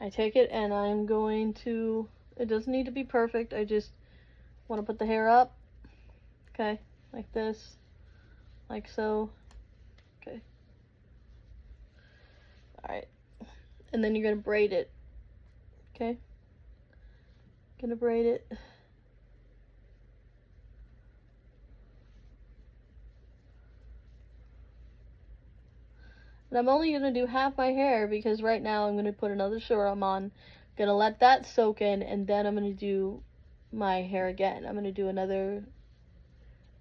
I take it and I'm going to, it doesn't need to be perfect, I just want to put the hair up. Okay, like this, like so. Okay. Alright. And then you're going to braid it. Okay? Gonna braid it. And I'm only going to do half my hair because right now I'm going to put another serum on. Gonna let that soak in, and then I'm going to do my hair again. I'm going to do another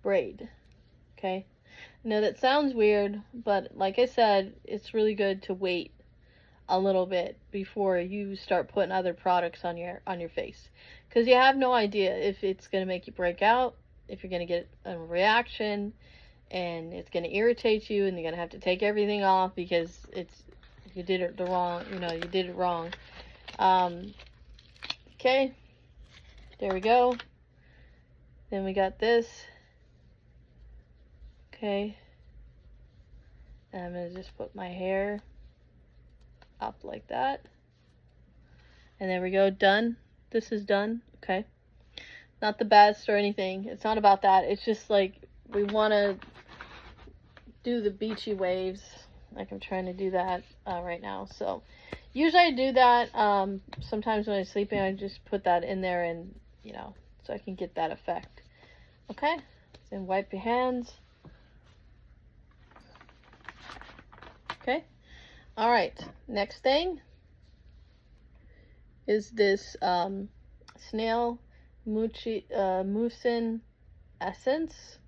braid. Okay? I know that sounds weird, but like I said, it's really good to wait a little bit before you start putting other products on your face, because you have no idea if it's going to make you break out, if you're going to get a reaction, and it's going to irritate you, and you're going to have to take everything off because you did it wrong. Okay, there we go. Then we got this. Okay. And I'm going to just put my hair up like that. And there we go, done. This is done, okay? Not the best or anything. It's not about that. It's just like we want to do the beachy waves. Like I'm trying to do that right now. So usually I do that. Sometimes when I'm sleeping, I just put that in there and, you know, so I can get that effect. Okay? Then wipe your hands. Okay? All right. Next thing is this Snail Mucin Essence.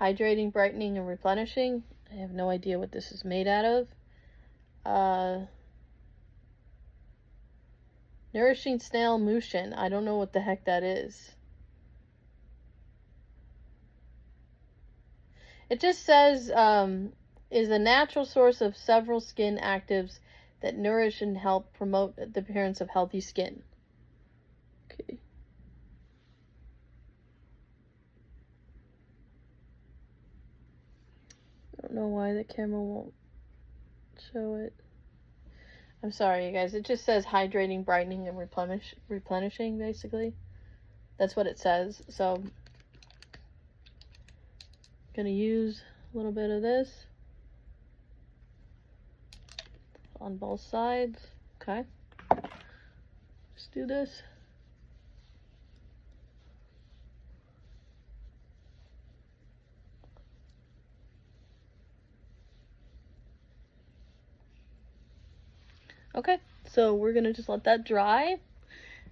Hydrating, brightening, and replenishing. I have no idea what this is made out of. Nourishing Snail Mucin. I don't know what the heck that is. It just says, is a natural source of several skin actives that nourish and help promote the appearance of healthy skin. Okay. I don't know why the camera won't show it. I'm sorry, you guys. It just says hydrating, brightening, and replenishing, basically. That's what it says. So, I'm going to use a little bit of this on both sides. Okay. Just do this. Okay, so we're gonna just let that dry,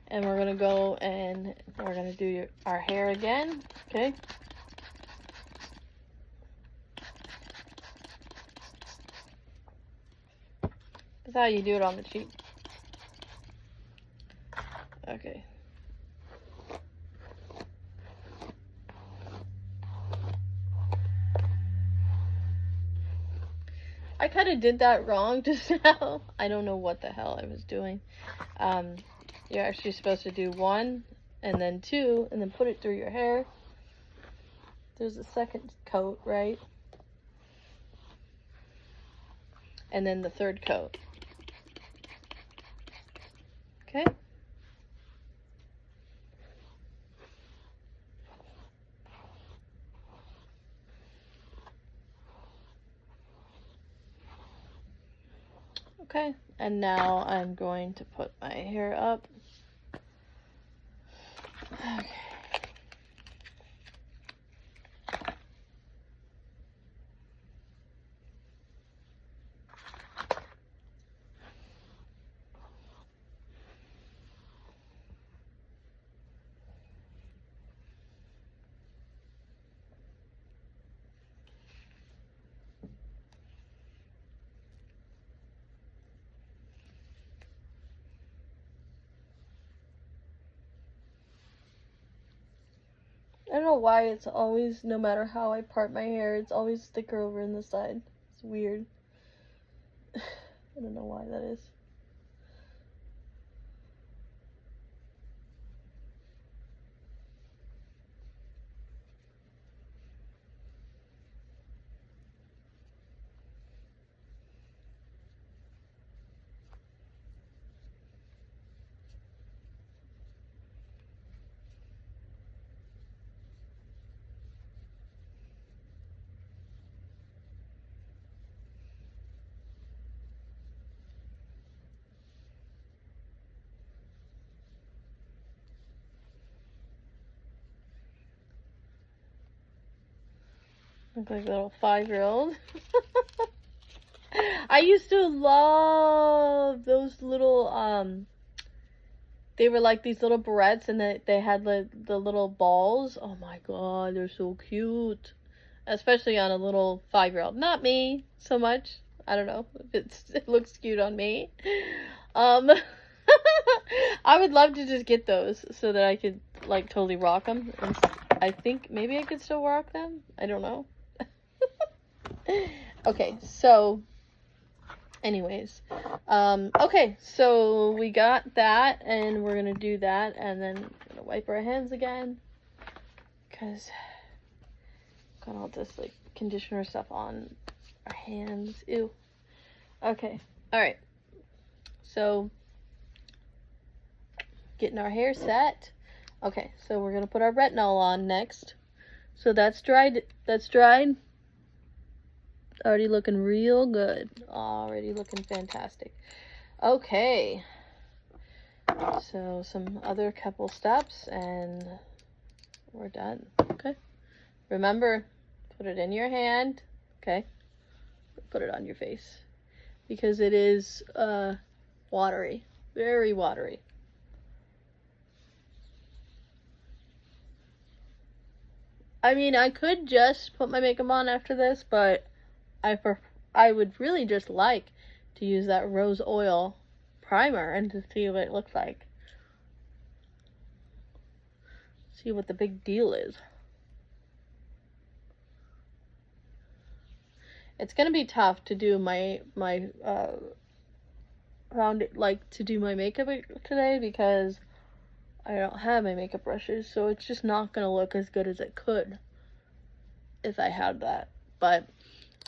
and we're gonna go and we're gonna do our hair again. Okay. That's how you do it on the cheek. Okay. I kind of did that wrong just now. I don't know what the hell I was doing. You're actually supposed to do 1 and then 2 and then put it through your hair. There's a second coat, right? And then the third coat. Okay. Okay, and now I'm going to put my hair up. Okay. I don't know why it's always, no matter how I part my hair, it's always thicker over in the side. It's weird. I don't know why that is. Look like a little 5-year-old. I used to love those little, they were like these little barrettes, and they had like the little balls. Oh my god, they're so cute. Especially on a little 5-year-old. Not me so much. I don't know if it looks cute on me. I would love to just get those so that I could like totally rock them. And I think maybe I could still rock them. I don't know. Okay, so anyways, okay, so we got that, and we're gonna do that, and then we're gonna wipe our hands again. because got all this like conditioner stuff on our hands. Ew. Okay. All right. So getting our hair set. Okay, so we're gonna put our retinol on next. So that's dried. That's dried. Already looking real good. Already looking fantastic. Okay. So some other couple steps and we're done. Okay. Remember, put it in your hand. Okay. Put it on your face because it is watery, very watery. I mean, I could just put my makeup on after this, but I would really just like to use that rose oil primer and to see what it looks like. See what the big deal is. It's gonna be tough to do my to do my makeup today because I don't have my makeup brushes, so it's just not gonna look as good as it could if I had that. But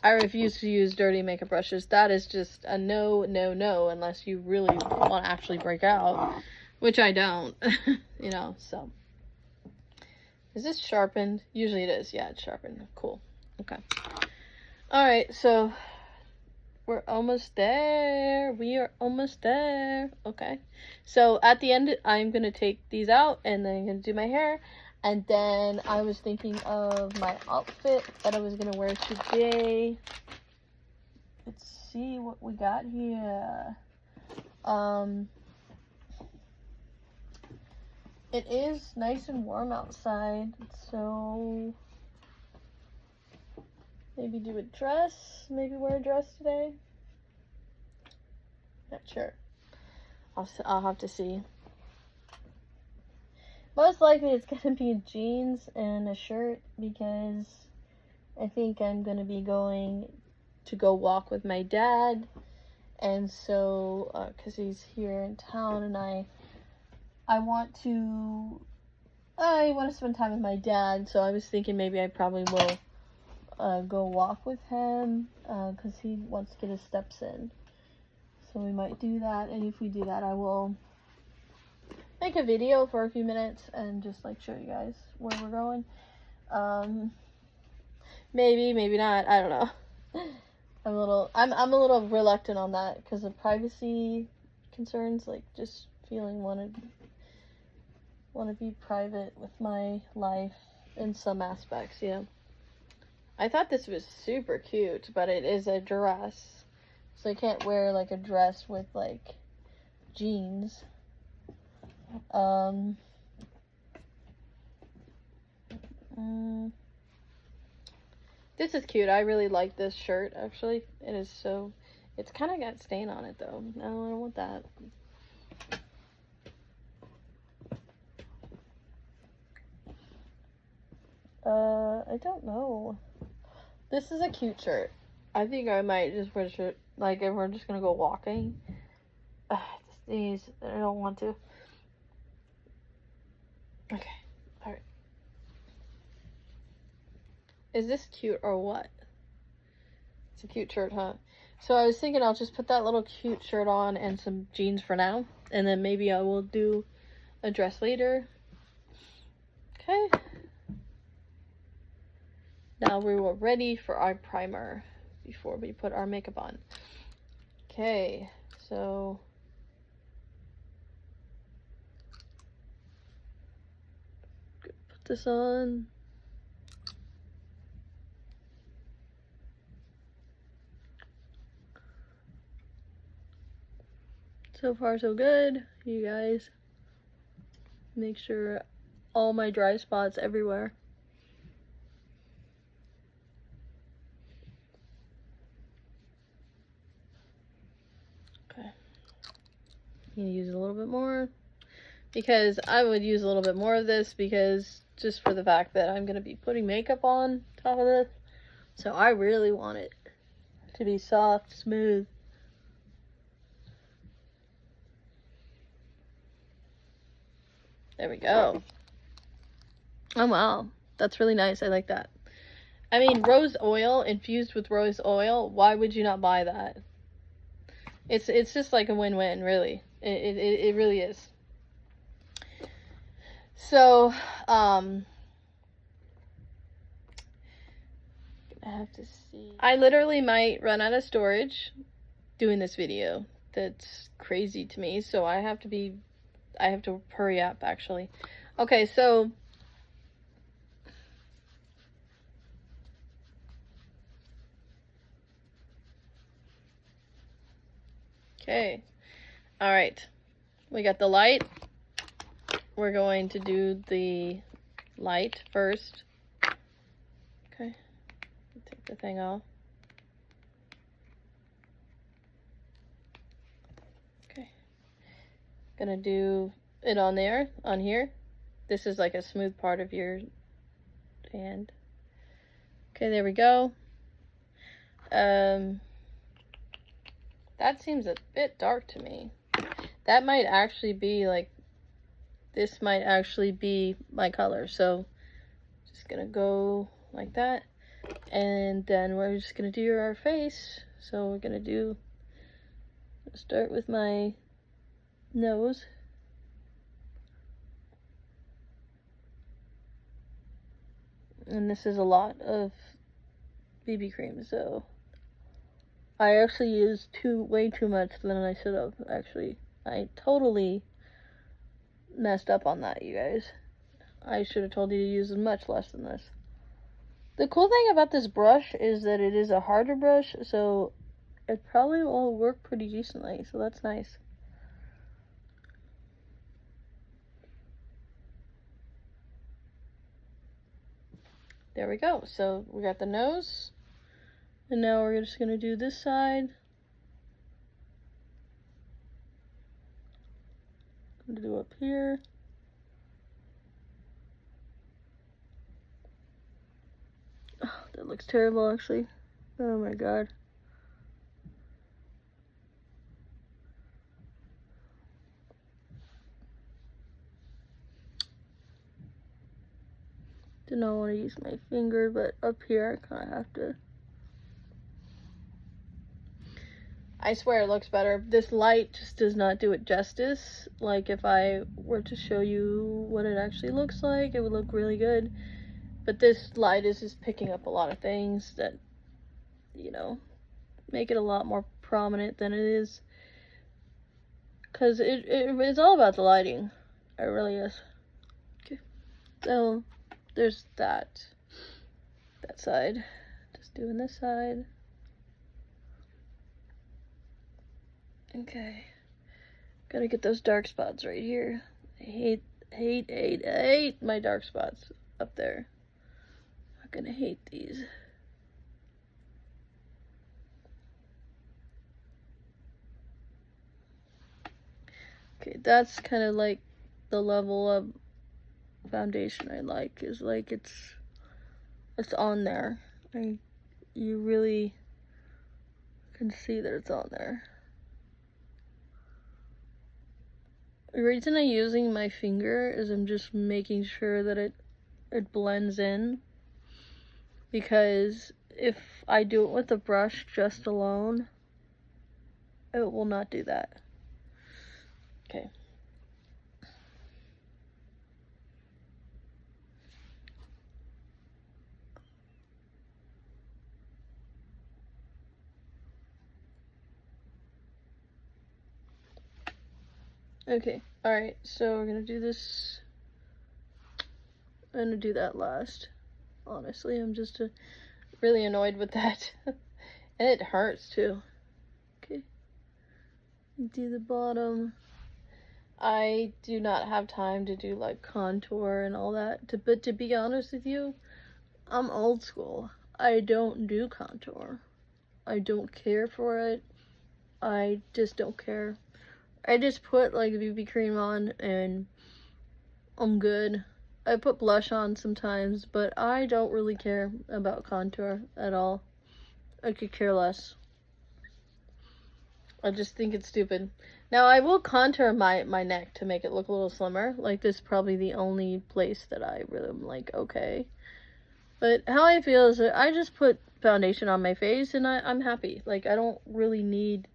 I refuse to use dirty makeup brushes. That is just a no, no, no, unless you really want to actually break out, which I don't, you know, so. Is this sharpened? Usually it is. Yeah, it's sharpened. Cool. Okay. All right, so we're almost there. We are almost there. Okay. So at the end, I'm going to take these out and then I'm going to do my hair. And then I was thinking of my outfit that I was going to wear today. Let's see what we got here. It is nice and warm outside, so maybe do a dress. Maybe wear a dress today. Not sure. I'll have to see. Most likely it's going to be jeans and a shirt because I think I'm going to be going to go walk with my dad. And so, because he's here in town and I want to spend time with my dad. So I was thinking maybe I probably will go walk with him because he wants to get his steps in. So we might do that. And if we do that, I will make a video for a few minutes and just like show you guys where we're going. Maybe not. I don't know. I'm a little reluctant on that because of privacy concerns, like just feeling want to be private with my life in some aspects, yeah. I thought this was super cute, but it is a dress. So I can't wear like a dress with like jeans. This is cute. I really like this shirt, actually. It is so... It's kind of got stain on it, though. No, I don't want that. I don't know. This is a cute shirt. I think I might just wear a shirt, like, if we're just gonna go walking. These, I don't want to. Okay, alright. Is this cute or what? It's a cute shirt, huh? So I was thinking I'll just put that little cute shirt on and some jeans for now. And then maybe I will do a dress later. Okay. Now we were ready for our primer before we put our makeup on. Okay, so... Put this on. So far so good, you guys. Make sure all my dry spots everywhere. Okay. I'm gonna use a little bit more because I would use a little bit more of this because just for the fact that I'm gonna be putting makeup on top of this. So I really want it to be soft, smooth. There we go. Oh wow. That's really nice. I like that. I mean, rose oil infused with rose oil. Why would you not buy that? It's just like a win-win, really. It really is. So, I have to see. I literally might run out of storage doing this video. That's crazy to me. So I have to hurry up, actually. Okay, so okay. All right. We got the light. We're going to do the light first. Okay. Take the thing off. Okay. Gonna do it on there, on here. This is like a smooth part of your hand. Okay, there we go. That seems a bit dark to me. That might actually be like, this might actually be my color. So just gonna go like that. And then we're just gonna do our face. So we're gonna start with my nose. And this is a lot of BB cream, so I actually used way too much than I should have, actually. I totally messed up on that, you guys. I should have told you to use much less than this. The cool thing about this brush is that it is a harder brush, so it probably will work pretty decently, so that's nice. There we go. So we got the nose, and now we're just gonna do this side. I'm gonna do up here. Oh, that looks terrible, actually. Oh my god. Do not want to use my finger, but up here I kind of have to. I swear it looks better. This light just does not do it justice. Like, if I were to show you what it actually looks like, it would look really good. But this light is just picking up a lot of things that, you know, make it a lot more prominent than it is. Because it's all about the lighting. It really is. Okay. So, there's that side. Just doing this side. Okay. Gotta get those dark spots right here. I hate my dark spots up there. I'm gonna hate these. Okay, that's kind of like the level of foundation I like, is like it's on there. You really can see that it's on there. The reason I'm using my finger is I'm just making sure that it blends in, because if I do it with the brush just alone, it will not do that. Okay. Okay, alright, so we're gonna do this. I'm gonna do that last. Honestly, I'm just really annoyed with that. And it hurts too. Okay. Do the bottom. I do not have time to do like contour and all that. But to be honest with you, I'm old school. I don't do contour. I don't care for it. I just don't care. I just put like BB cream on and I'm good. I put blush on sometimes, but I don't really care about contour at all. I could care less. I just think it's stupid. Now I will contour my neck to make it look a little slimmer. Like, this is probably the only place that I really am like, okay. But how I feel is that I just put foundation on my face and I'm happy. Like, I don't really need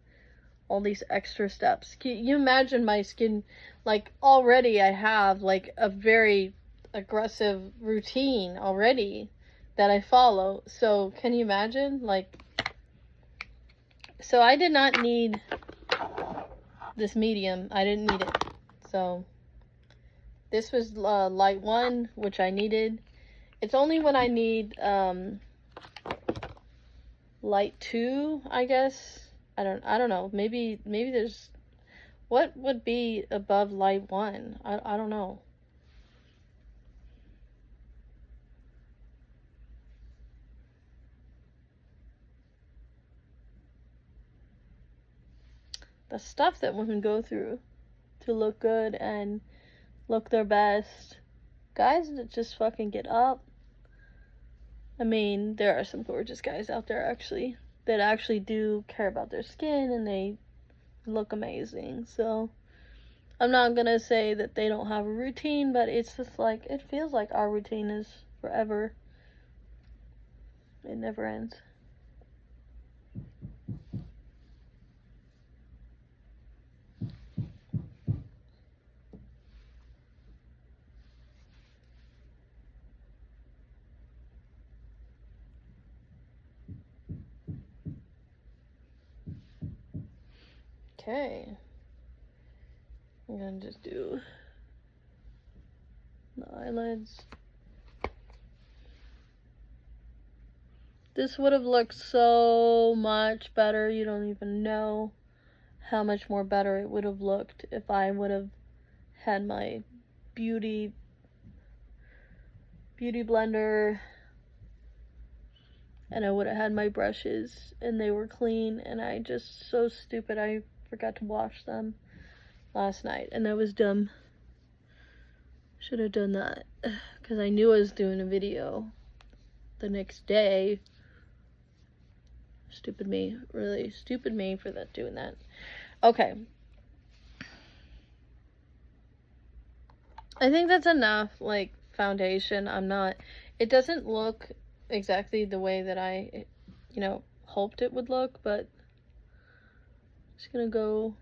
all these extra steps. Can you imagine my skin? Like, already I have like a very aggressive routine already that I follow. So can you imagine? Like, so I did not need this medium. I didn't need it. So this was light 1, which I needed. It's only when I need light 2, I guess. I don't know. Maybe there's, what would be above light 1? I don't know. The stuff that women go through to look good and look their best. Guys that just fucking get up. I mean, there are some gorgeous guys out there actually that actually do care about their skin and they look amazing. So I'm not gonna say that they don't have a routine, but it's just like, it feels like our routine is forever. It never ends. Okay. I'm gonna just do the eyelids. This would have looked so much better. You don't even know how much more better it would have looked if I would have had my beauty blender and I would have had my brushes and they were clean, and I just, so stupid, I forgot to wash them last night and that was dumb. Should have done that because I knew I was doing a video the next day. Stupid me, really stupid me for doing that. Okay, I think that's enough, like, foundation. It doesn't look exactly the way that I, hoped it would look, but I'm just gonna go,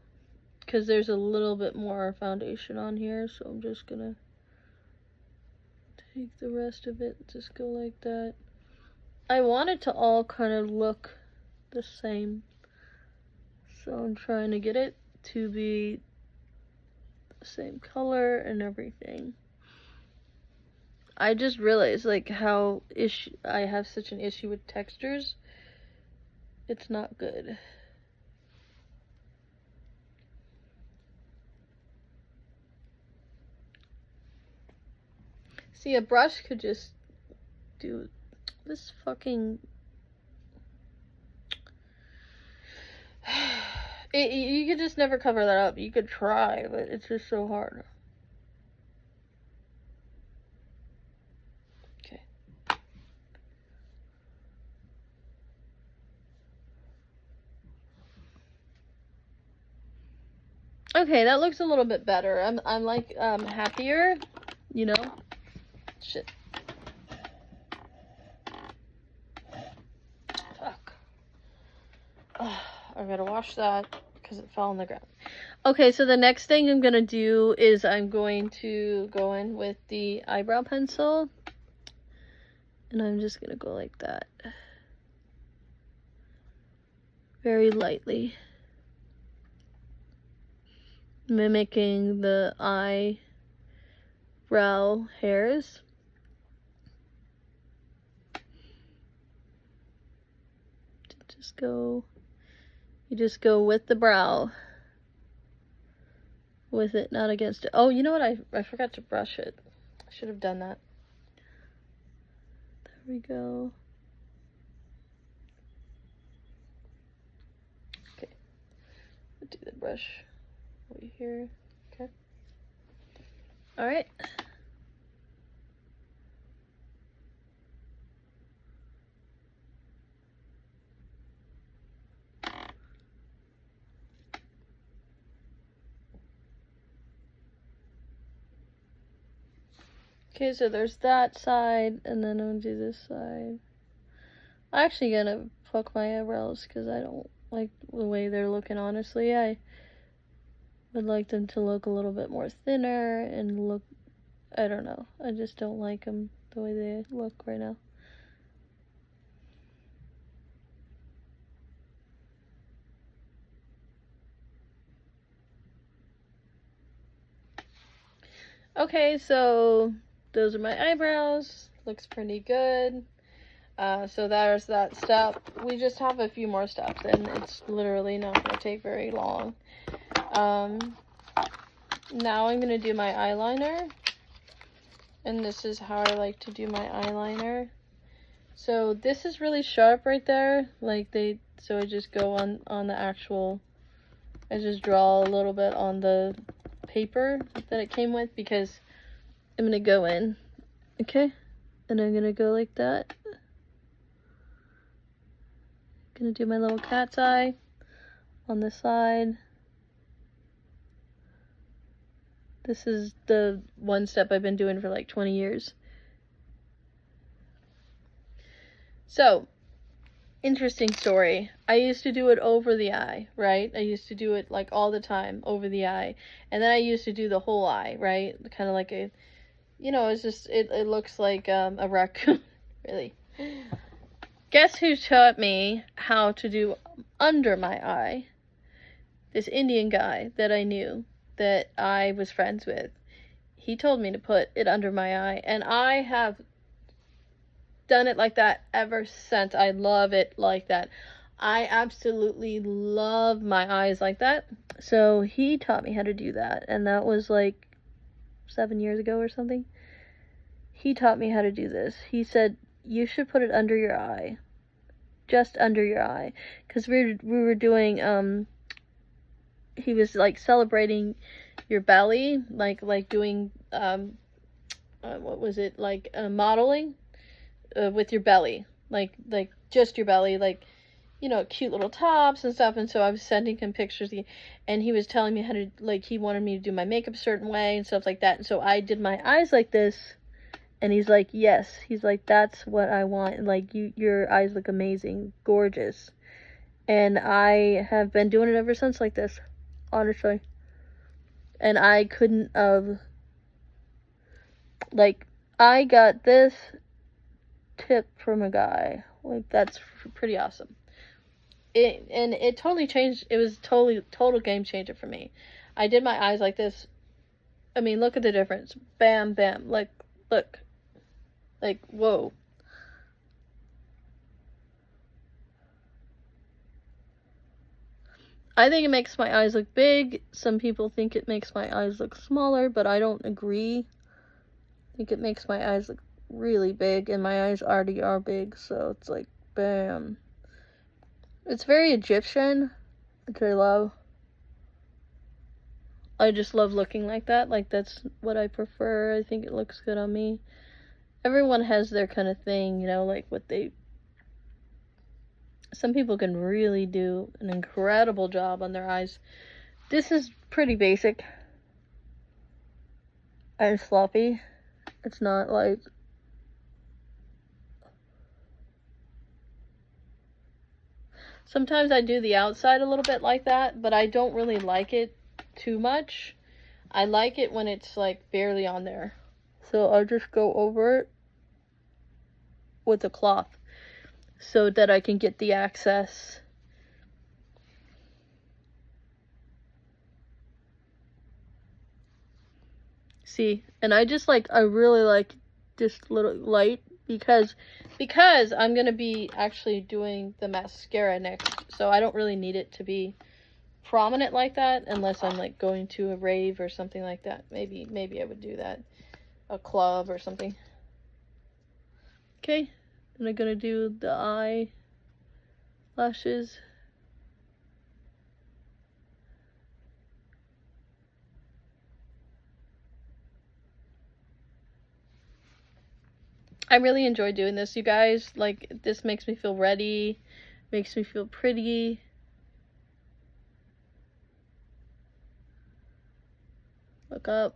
because there's a little bit more foundation on here, so I'm just gonna take the rest of it, just go like that. I want it to all kind of look the same, so I'm trying to get it to be the same color and everything. I just realized, like, how I have such an issue with textures. It's not good. See, a brush could just do this fucking... you could just never cover that up. You could try, but it's just so hard. Okay. Okay, that looks a little bit better. I'm like, happier, you know? Shit. Fuck. I gotta wash that because it fell on the ground. Okay, so the next thing I'm gonna do is I'm going to go in with the eyebrow pencil. And I'm just gonna go like that. Very lightly. Mimicking the eyebrow hairs. You just go with the brow. With it, not against it. Oh, you know what? I forgot to brush it. I should have done that. There we go. Okay. I'll do the brush over here. Okay. Alright. Okay, so there's that side, and then I'm gonna do this side. I'm actually gonna pluck my eyebrows because I don't like the way they're looking, honestly. I would like them to look a little bit more thinner and look, I don't know. I just don't like them the way they look right now. Okay, so those are my eyebrows. Looks pretty good. So there's that step. We just have a few more steps, and it's literally not going to take very long. Now I'm going to do my eyeliner. And this is how I like to do my eyeliner. So this is really sharp right there. So I just go on the actual, I just draw a little bit on the paper that it came with, because I'm going to go in. Okay? And I'm going to go like that. Gonna do my little cat's eye on the side. This is the one step I've been doing for like 20 years. So, interesting story. I used to do it over the eye, right? I used to do it like all the time over the eye. And then I used to do the whole eye, right? Kind of like a, it's just, it looks like a raccoon, really. Guess who taught me how to do under my eye? This Indian guy that I knew, that I was friends with. He told me to put it under my eye, and I have done it like that ever since. I love it like that. I absolutely love my eyes like that. So he taught me how to do that, and that was like 7 years ago or something. He taught me how to do this. He said, you should put it under your eye. Just under your eye. Because we were doing, he was like celebrating your belly, like doing, what was it, like modeling with your belly. Like just your belly, like, cute little tops and stuff. And so I was sending him pictures, and he was telling me how to, like, he wanted me to do my makeup a certain way and stuff like that. And so I did my eyes like this. And he's like, yes. He's like, that's what I want. Like, your eyes look amazing. Gorgeous. And I have been doing it ever since like this. Honestly. And I couldn't have... Like, I got this tip from a guy. Like, that's pretty awesome. It totally changed. It was total game changer for me. I did my eyes like this. I mean, look at the difference. Bam, bam. Like, look. Like, whoa. I think it makes my eyes look big. Some people think it makes my eyes look smaller, but I don't agree. I think it makes my eyes look really big, and my eyes already are big, so it's like, bam. It's very Egyptian, which I love. I just love looking like that. Like, that's what I prefer. I think it looks good on me. Everyone has their kind of thing, like what they... Some people can really do an incredible job on their eyes. This is pretty basic and sloppy. It's not like... Sometimes I do the outside a little bit like that, but I don't really like it too much. I like it when it's like barely on there. So I'll just go over it with a cloth so that I can get the access. See, and I really like this little light because I'm going to be actually doing the mascara next. So I don't really need it to be prominent like that unless I'm like going to a rave or something like that. Maybe I would do that. A club or something. Okay, then I'm gonna do the eye lashes. I really enjoy doing this, you guys. Like, this makes me feel ready, makes me feel pretty. Look up.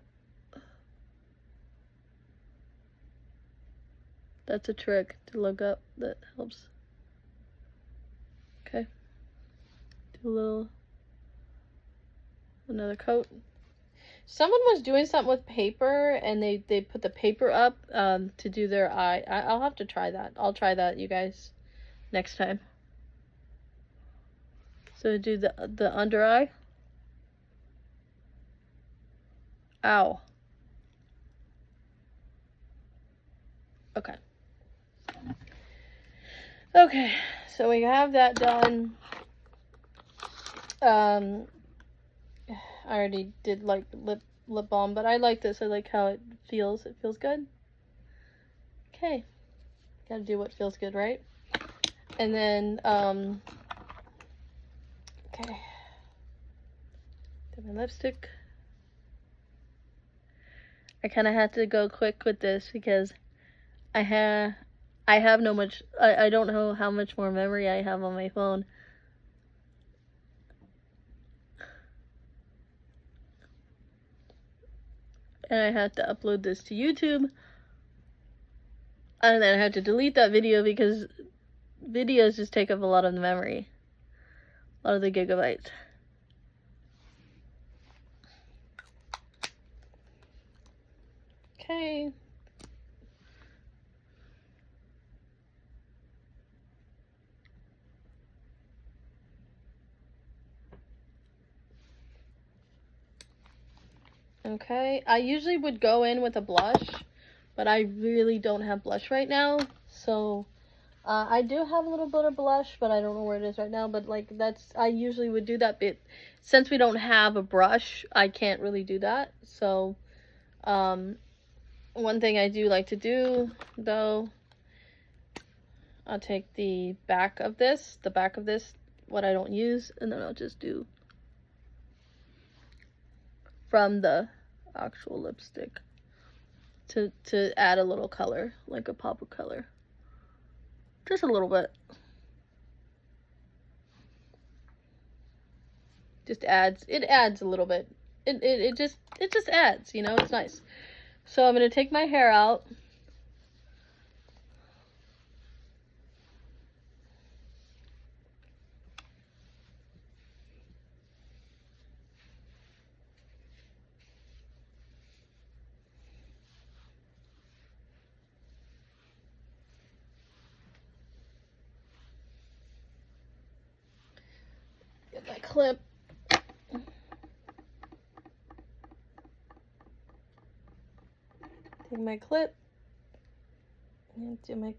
That's a trick to look up that helps. Okay. Do a little, another coat. Someone was doing something with paper, and they put the paper up to do their eye. I'll have to try that. I'll try that, you guys, next time. So do the under eye. Ow. Okay. Okay, so we have that done. I already did like lip balm, but I like this. I like how it feels. It feels good. Okay. Gotta do what feels good, right? And then, okay. Do my lipstick. I kind of had to go quick with this because I have no much, I don't know how much more memory I have on my phone. And I had to upload this to YouTube. And then I had to delete that video because videos just take up a lot of the memory. A lot of the gigabytes. Okay. Okay, I usually would go in with a blush, but I really don't have blush right now, so I do have a little bit of blush, but I don't know where it is right now, but like I usually would do that bit. Since we don't have a brush, I can't really do that, so one thing I do like to do, though, I'll take the back of this, what I don't use, and then I'll just do from the actual lipstick to add a little color, like a pop of color. Just a little bit. It adds a little bit. It just adds, you know, it's nice. So I'm gonna take my hair out. Get my clip. Take my clip and do my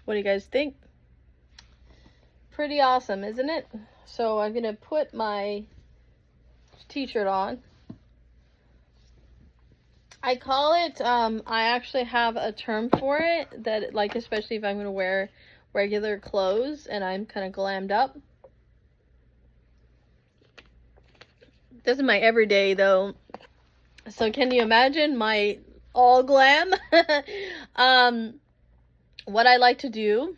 what do you guys think? Pretty awesome, isn't it? So I'm gonna put my t-shirt on. I call it, I actually have a term for it, that, like, especially if I'm gonna wear regular clothes and I'm kind of glammed up. This is my everyday, though. So can you imagine my all glam? What I like to do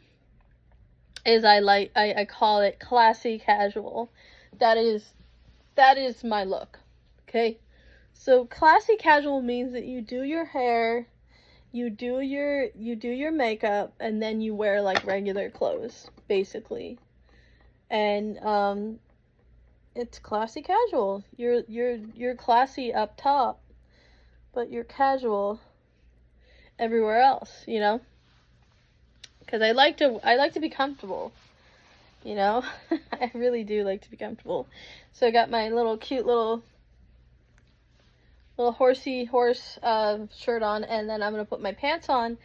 is I call it classy casual. That is my look. Okay? So classy casual means that you do your hair, you do your makeup, and then you wear like regular clothes, basically. And it's classy casual. You're classy up top, but you're casual everywhere else, you know? Because I like to be comfortable, you know? I really do like to be comfortable. So I got my little cute little horsey horse shirt on, and then I'm gonna put my pants on.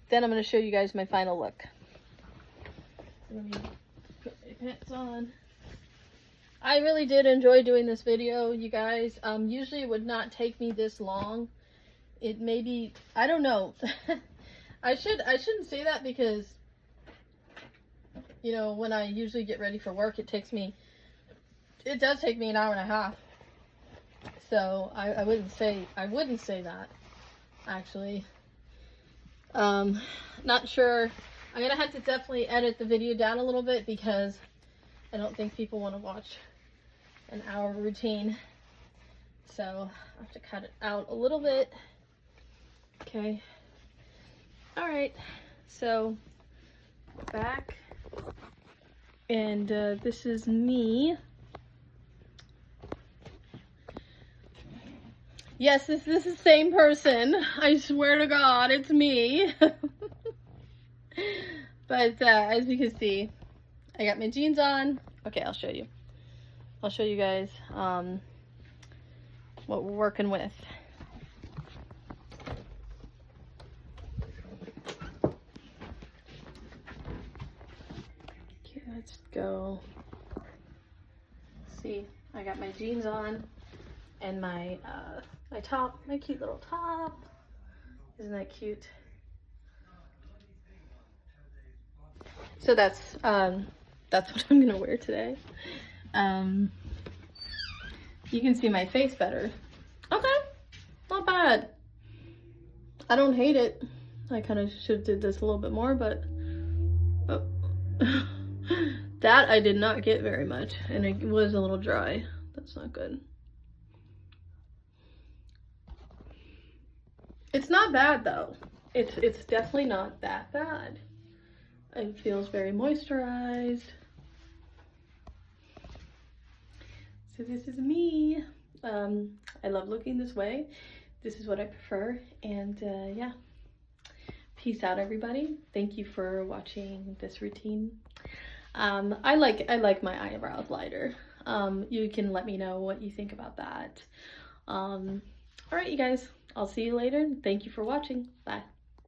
Then I'm gonna show you guys my final look. Let me put my pants on. I really did enjoy doing this video, you guys. Usually it would not take me this long. It maybe, I don't know. I shouldn't say that because, you know, when I usually get ready for work, it does take me an hour and a half. So I wouldn't say that, actually. Not sure. I'm gonna have to definitely edit the video down a little bit because I don't think people want to watch an hour routine. So I have to cut it out a little bit. Okay. All right. So back, and this is me. Yes, this is the same person. I swear to God, it's me. But as you can see, I got my jeans on. Okay, I'll show you. I'll show you guys what we're working with. Okay, let's go. See, I got my jeans on and my my top, my cute little top. Isn't that cute? So that's what I'm gonna wear today. You can see my face better. Okay, not bad. I don't hate it. I kind of should have did this a little bit more, but oh. That I did not get very much, and it was a little dry. That's not good. It's not bad though. It's definitely not that bad. It feels very moisturized. So this is me. I love looking this way. This is what I prefer. And yeah, peace out everybody. Thank you for watching this routine. I like my eyebrows lighter. You can let me know what you think about that. All right, you guys, I'll see you later. Thank you for watching. Bye.